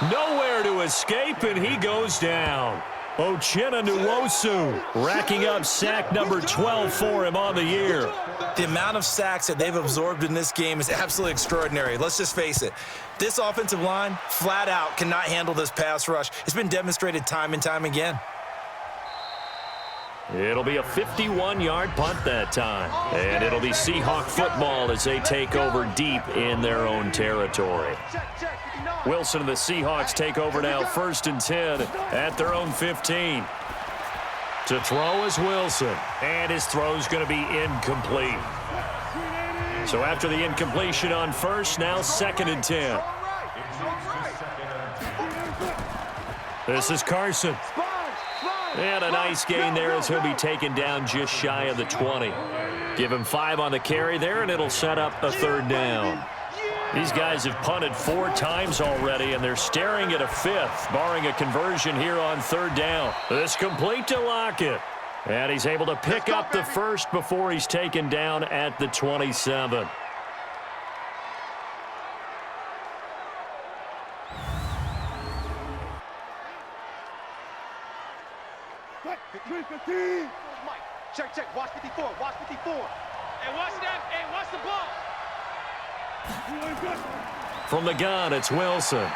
Nowhere to escape, and he goes down. Uchenna Nwosu racking up sack number 12 for him on the year. The amount of sacks that they've absorbed in this game is absolutely extraordinary. Let's just face it. This offensive line, flat out, cannot handle this pass rush. It's been demonstrated time and time again. It'll be a 51-yard punt that time. And it'll be Seahawk football as they take over deep in their own territory. Wilson and the Seahawks take over now 1st and 10 at their own 15. To throw is Wilson. And his throw's going to be incomplete. So after the incompletion on 1st, now 2nd and 10. This is Carson. And a nice gain there as he'll be taken down just shy of the 20. Give him 5 on the carry there, and it'll set up a 3rd down. These guys have punted 4 times already, and they're staring at a 5th, barring a conversion here on 3rd down. This complete to Lockett. And he's able to pick up the 1st before he's taken down at the 27. Mike, check, watch 54, watch 54. Hey, watch that, hey, watch the ball. From the gun, it's Wilson.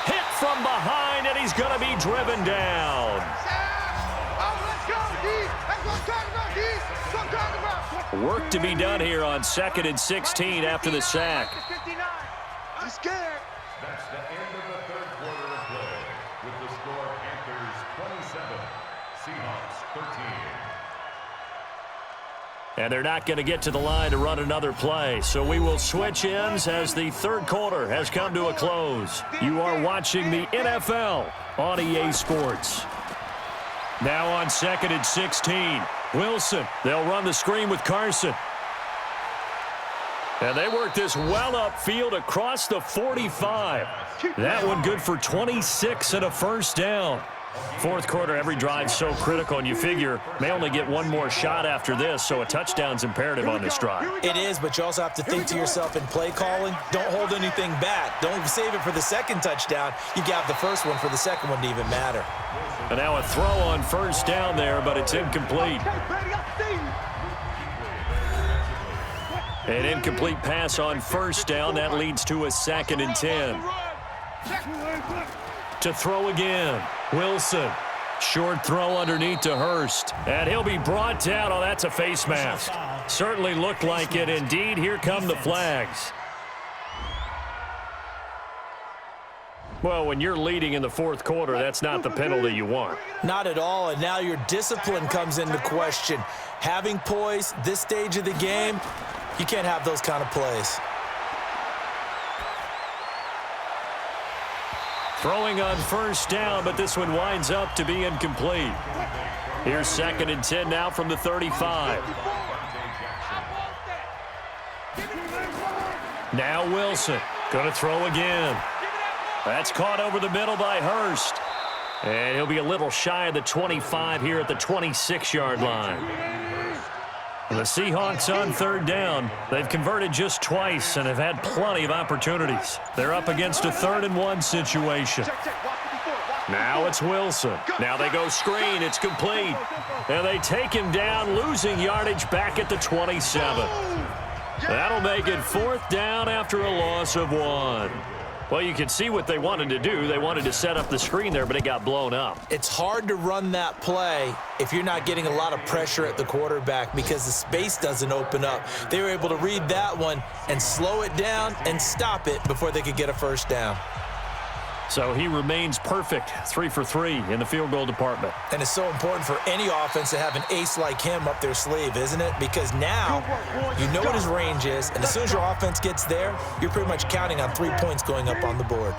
Hit from behind, and he's going to be driven down. Work to be done here on 2nd and 16 after the sack. I'm scared. That's the end of the third quarter of play. With the score Panthers 27, Seahawks 13. And they're not going to get to the line to run another play. So we will switch ends as the third quarter has come to a close. You are watching the NFL on EA Sports. Now on 2nd and 16. Wilson, they'll run the screen with Carson. And they work this well upfield across the 45. That one good for 26 and a first down. Fourth quarter, every drive so critical, and you figure may only get one more shot after this, so a touchdown's imperative on this drive. It is, but you also have to think to yourself in play calling, don't hold anything back. Don't save it for the second touchdown. You got the first one for the second one to even matter. And now a throw on first down there, but it's incomplete. An incomplete pass on first down. That leads to a 2nd and 10. To throw again. Wilson. Short throw underneath to Hurst. And he'll be brought down. Oh, that's a face mask. Certainly looked like it. Indeed, here come the flags. Well, when you're leading in the fourth quarter, that's not the penalty you want. Not at all, and now your discipline comes into question. Having poise this stage of the game, you can't have those kind of plays. Throwing on first down, but this one winds up to be incomplete. Here's 2nd and 10 now from the 35. Now Wilson, going to throw again. That's caught over the middle by Hurst. And he'll be a little shy of the 25 here at the 26-yard line. And the Seahawks on third down. They've converted just twice and have had plenty of opportunities. They're up against a 3rd and 1 situation. Now it's Wilson. Now they go screen. It's complete. And they take him down, losing yardage back at the 27. That'll make it 4th down after a loss of 1. Well, you can see what they wanted to do. They wanted to set up the screen there, but it got blown up. It's hard to run that play if you're not getting a lot of pressure at the quarterback because the space doesn't open up. They were able to read that one and slow it down and stop it before they could get a first down. So he remains perfect, 3 for 3 in the field goal department. And it's so important for any offense to have an ace like him up their sleeve, isn't it? Because now you know what his range is, and as soon as your offense gets there, you're pretty much counting on 3 points going up on the board.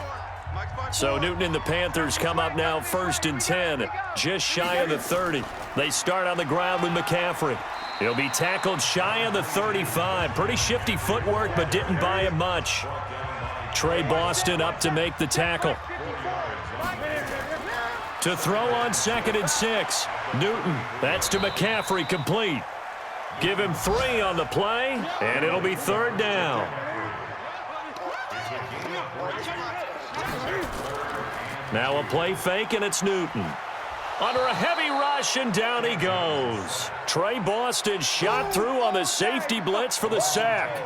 So Newton and the Panthers come up now 1st and 10, just shy of the 30. They start on the ground with McCaffrey. He'll be tackled shy of the 35. Pretty shifty footwork, but didn't buy him much. Trey Boston up to make the tackle. To throw on 2nd and 6. Newton, that's to McCaffrey, complete. Give him 3 on the play, and it'll be 3rd down. Now a play fake, and it's Newton. Under a heavy rush, and down he goes. Trey Boston shot through on the safety blitz for the sack.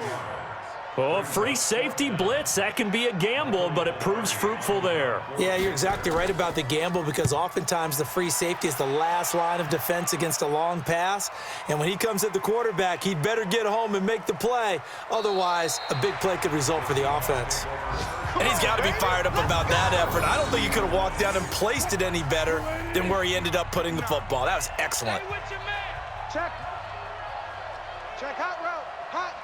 Oh, a free safety blitz, that can be a gamble, but it proves fruitful there. Yeah, you're exactly right about the gamble because oftentimes the free safety is the last line of defense against a long pass. And when he comes at the quarterback, he'd better get home and make the play. Otherwise, a big play could result for the offense. And he's got to be fired up about that effort. I don't think he could have walked down and placed it any better than where he ended up putting the football. That was excellent. Check. Check, hot route. Hot.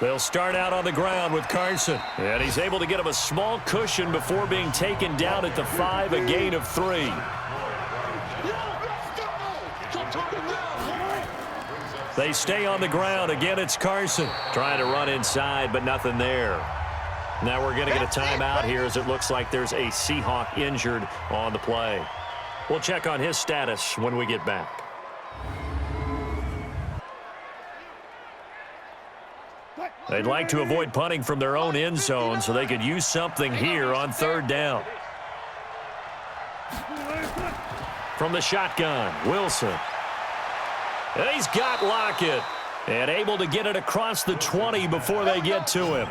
They'll start out on the ground with Carson. And he's able to get him a small cushion before being taken down at the 5, a gain of 3. They stay on the ground. Again, it's Carson. Trying to run inside, but nothing there. Now we're going to get a timeout here as it looks like there's a Seahawk injured on the play. We'll check on his status when we get back. They'd like to avoid punting from their own end zone so they could use something here on third down. From the shotgun, Wilson. And he's got Lockett. And able to get it across the 20 before they get to him.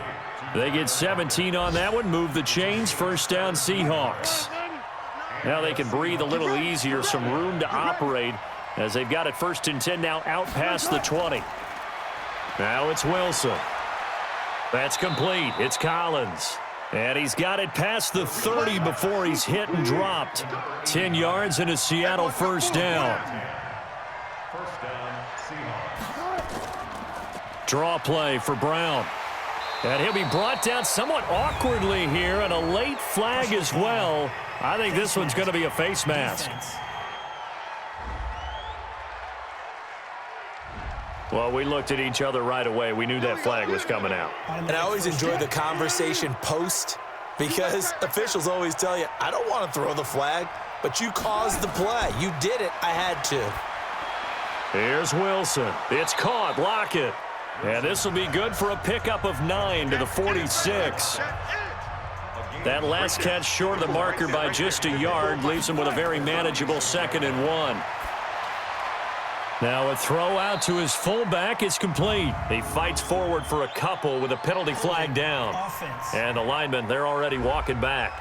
They get 17 on that one, move the chains, first down Seahawks. Now they can breathe a little easier, some room to operate as they've got it first and 10 now out past the 20. Now it's Wilson. That's complete. It's Collins. And he's got it past the 30 before he's hit and dropped. 10 yards and a Seattle first down. First down, Seahawks. Draw play for Brown. And he'll be brought down somewhat awkwardly here, and a late flag as well. I think this one's going to be a face mask. Well, we looked at each other right away. We knew that flag was coming out. And I always enjoy the conversation post because officials always tell you, I don't want to throw the flag, but you caused the play. You did it. I had to. Here's Wilson. It's caught. Lockett. And this will be good for a pickup of 9 to the 46. That last catch short of the marker by just a yard leaves him with a very manageable 2nd and 1. Now a throw out to his fullback is complete. He fights forward for a couple with a penalty flag down. And the linemen, they're already walking back.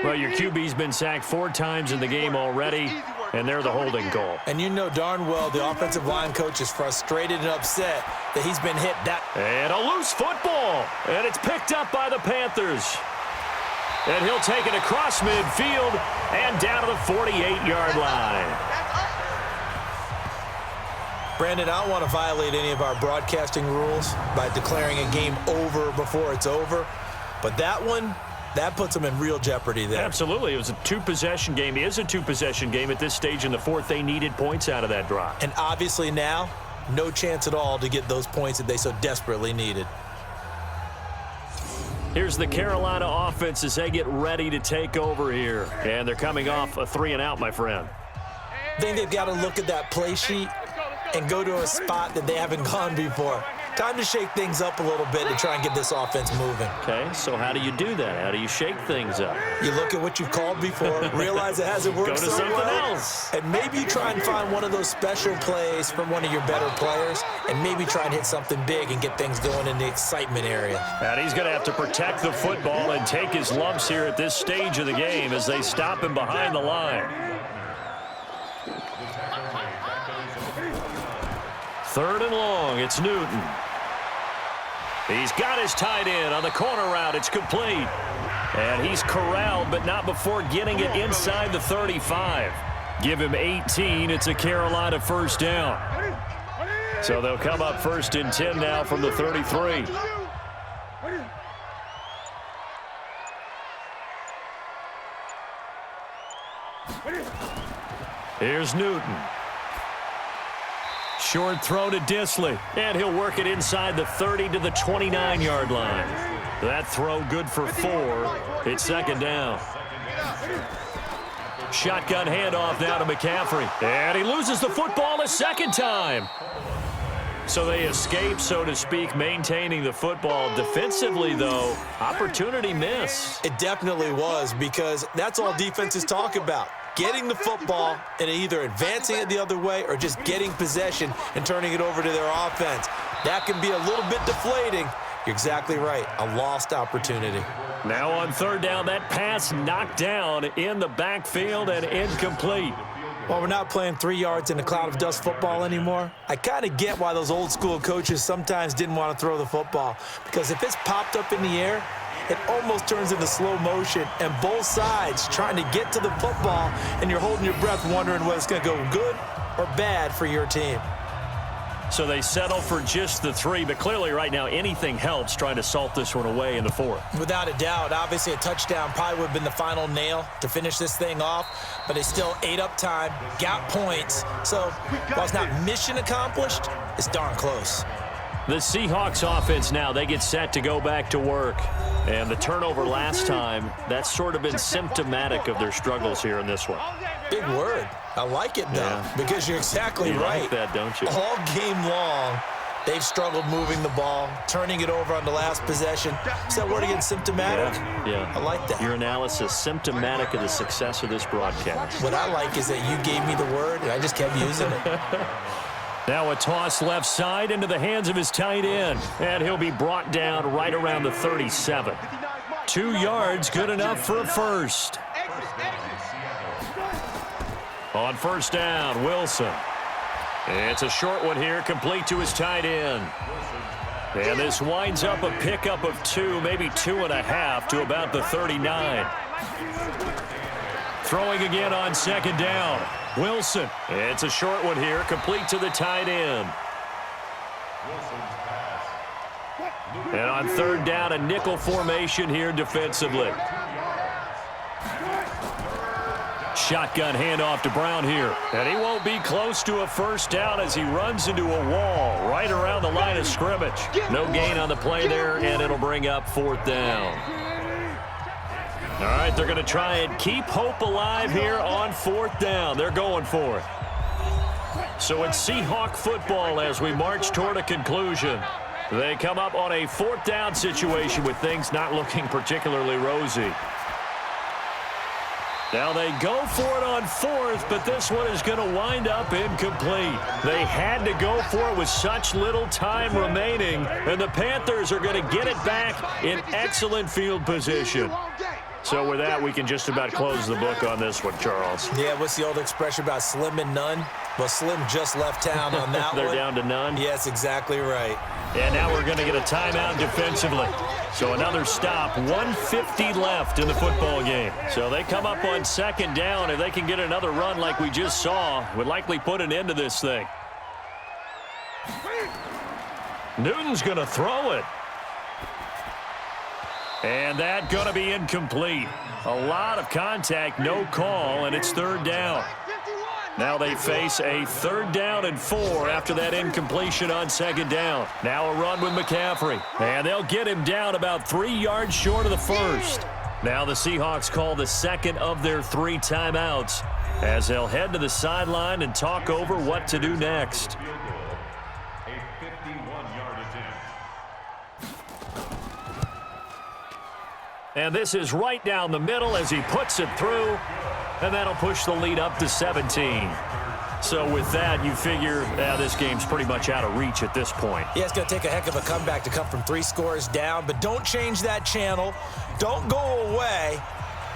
Well, your QB's been sacked 4 times in the game already, and they're the holding goal. And you know darn well the offensive line coach is frustrated and upset that he's been hit that. And a loose football, and it's picked up by the Panthers. And he'll take it across midfield and down to the 48-yard line. Brandon, I don't want to violate any of our broadcasting rules by declaring a game over before it's over, but that one, that puts them in real jeopardy there. Absolutely. It was a 2-possession game. It is a 2-possession game at this stage in the fourth. They needed points out of that drive. And obviously now, no chance at all to get those points that they so desperately needed. Here's the Carolina offense as they get ready to take over here. And they're coming off a 3-and-out, my friend. I think they've got to look at that play sheet and go to a spot that they haven't gone before. Time to shake things up a little bit to try and get this offense moving. Okay, so how do you do that? How do you shake things up? You look at what you've called before, realize it hasn't worked so well, else. and maybe you try and find one of those special plays from one of your better players, and maybe try and hit something big and get things going in the excitement area. And he's going to have to protect the football and take his lumps here at this stage of the game as they stop him behind the line. 3rd and long, it's Newton. He's got his tight end on the corner route. It's complete. And he's corralled, but not before getting it inside the 35. Give him 18. It's a Carolina first down. So they'll come up 1st and 10 now from the 33. Here's Newton. Short throw to Disley, and he'll work it inside the 30 to the 29-yard line. That throw good for 4. It's 2nd down. Shotgun handoff now to McCaffrey, and he loses the football a 2nd time. So they escape, so to speak, maintaining the football. Defensively, though, opportunity miss. It definitely was, because that's all defenses talk about. Getting the football and either advancing it the other way or just getting possession and turning it over to their offense. That can be a little bit deflating. You're exactly right. A lost opportunity. Now on 3rd down, that pass knocked down in the backfield and incomplete. While we're not playing 3 yards in a cloud of dust football anymore, I kind of get why those old school coaches sometimes didn't want to throw the football. Because if it's popped up in the air, it almost turns into slow motion, and both sides trying to get to the football, and you're holding your breath wondering whether it's going to go good or bad for your team. So they settle for just the 3, but clearly right now anything helps trying to salt this one away in the 4th. Without a doubt, obviously a touchdown probably would have been the final nail to finish this thing off, but they still ate up time, got points. So while it's not mission accomplished, it's darn close. The Seahawks offense now, they get set to go back to work. And the turnover last time, that's sort of been symptomatic of their struggles here in this one. Big word. I like it, though, because you're exactly right. You like that, don't you? All game long, they've struggled moving the ball, turning it over on the last possession. Is that word again, symptomatic? Yeah. I like that. Your analysis, symptomatic of the success of this broadcast. What I like is that you gave me the word, and I just kept using it. Now a toss left side into the hands of his tight end. And he'll be brought down right around the 37. 2 yards, good enough for a first. On first down, Wilson. It's a short one here, complete to his tight end. And this winds up a pickup of 2, maybe 2.5 to about the 39. Throwing again on second down. Wilson. It's a short one here, complete to the tight end. And on third down, a nickel formation here defensively. Shotgun handoff to Brown here. And he won't be close to a first down as he runs into a wall right around the line of scrimmage. No gain on the play there, and it'll bring up fourth down. All right, they're going to try and keep hope alive here on fourth down. They're going for it. So it's Seahawk football as we march toward a conclusion. They come up on a fourth down situation with things not looking particularly rosy. Now they go for it on fourth, but this one is going to wind up incomplete. They had to go for it with such little time remaining, and the Panthers are going to get it back in excellent field position. So with that, we can just about close the book on this one, Charles. Yeah, what's the old expression about slim and none? Well, Slim just left town on that They're one. down to none? Yes, exactly right. And now we're going to get a timeout defensively. So another stop, 150 left in the football game. So they come up on second down. If they can get another run like we just saw, would likely put an end to this thing. Newton's going to throw it. And that's going to be incomplete. A lot of contact, no call, and it's third down. Now they face a 3rd down and 4 after that incompletion on second down. Now a run with McCaffrey. And they'll get him down about 3 yards short of the first. Now the Seahawks call the second of their 3 timeouts as they'll head to the sideline and talk over what to do next. And this is right down the middle as he puts it through, and that'll push the lead up to 17. So with that, you figure this game's pretty much out of reach at this point. Yeah, it's going to take a heck of a comeback to come from 3 scores down, but don't change that channel. Don't go away.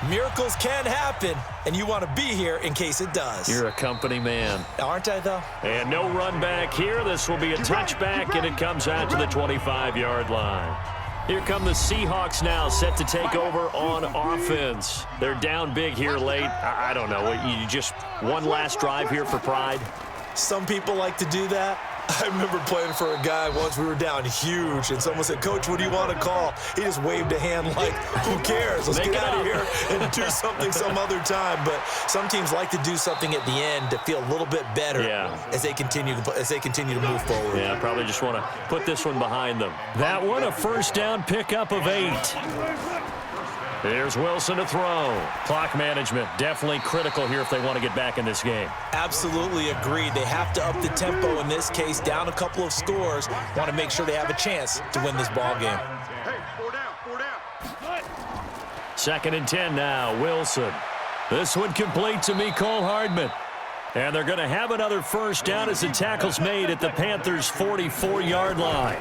Miracles can happen, and you want to be here in case it does. You're a company man. Aren't I, though? And no run back here. This will be a touchback, and it comes out to the 25-yard line. Here come the Seahawks now, set to take over on offense. They're down big here late. I don't know. You just one last drive here for pride? Some people like to do that. I remember playing for a guy once. We were down huge, and someone said, "Coach, what do you want to call?" He just waved a hand like, who cares? Let's get out of here and do something some other time. But some teams like to do something at the end to feel a little bit better as they continue to move forward. Yeah, probably just want to put this one behind them. That one, a first down pickup of 8. Here's Wilson to throw. Clock management definitely critical here if they want to get back in this game. Absolutely agreed. They have to up the tempo in this case, down a couple of scores. Want to make sure they have a chance to win this ball game. Hey, 4 down. 2nd and 10 now, Wilson. This one complete to Mecole Hardman. And they're going to have another first down as the tackle's made at the Panthers' 44-yard line.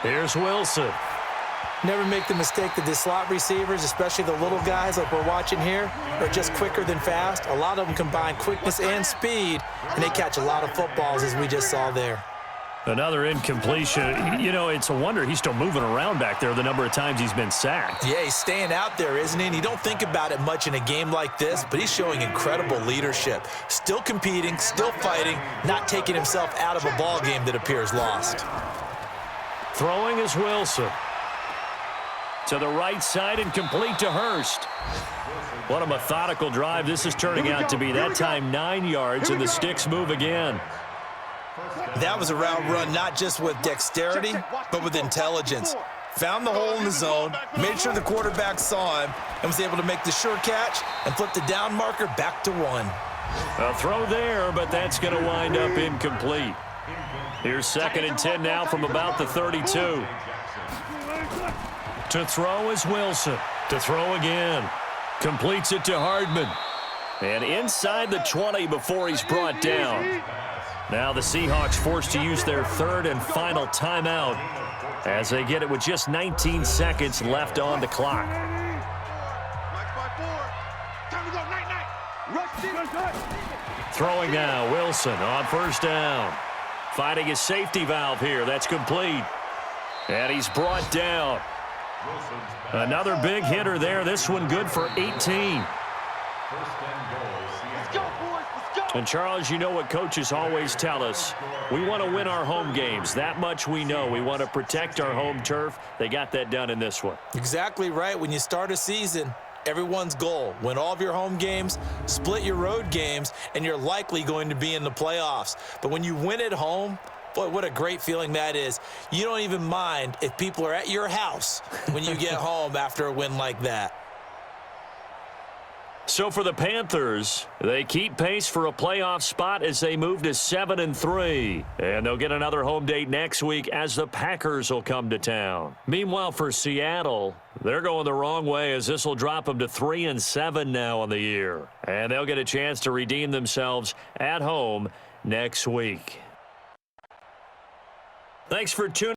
Here's Wilson. Never make the mistake that the slot receivers, especially the little guys like we're watching here, are just quicker than fast. A lot of them combine quickness and speed, and they catch a lot of footballs, as we just saw there. Another incompletion. You know, it's a wonder he's still moving around back there the number of times he's been sacked. Yeah, he's staying out there, isn't he? And you don't think about it much in a game like this, but he's showing incredible leadership. Still competing, still fighting, not taking himself out of a ball game that appears lost. Throwing is Wilson. To the right side and complete to Hurst. What a methodical drive this is turning out to be. That time 9 yards, and the sticks move again. That was a route run not just with dexterity, but with intelligence. Found the hole in the zone, made sure the quarterback saw him, and was able to make the sure catch and flip the down marker back to 1. A throw there, but that's going to wind up incomplete. Here's 2nd and 10 now from about the 32. To throw is Wilson. To throw again. Completes it to Hardman. And inside the 20 before he's brought down. Now the Seahawks forced to use their 3rd and final timeout as they get it with just 19 seconds left on the clock. Throwing now, Wilson on 1st down. Finding his safety valve here. That's complete. And he's brought down. Another big hitter there. This one good for 18. And Charles, you know what coaches always tell us. We want to win our home games. That much we know. We want to protect our home turf. They got that done in this one. Exactly right. When you start a season, everyone's goal, win all of your home games, split your road games, and you're likely going to be in the playoffs. But when you win at home, boy, what a great feeling that is. You don't even mind if people are at your house when you get home after a win like that. So for the Panthers, they keep pace for a playoff spot as they move to 7-3. And they'll get another home date next week as the Packers will come to town. Meanwhile, for Seattle, they're going the wrong way as this will drop them to 3-7 now on the year. And they'll get a chance to redeem themselves at home next week. Thanks for tuning in.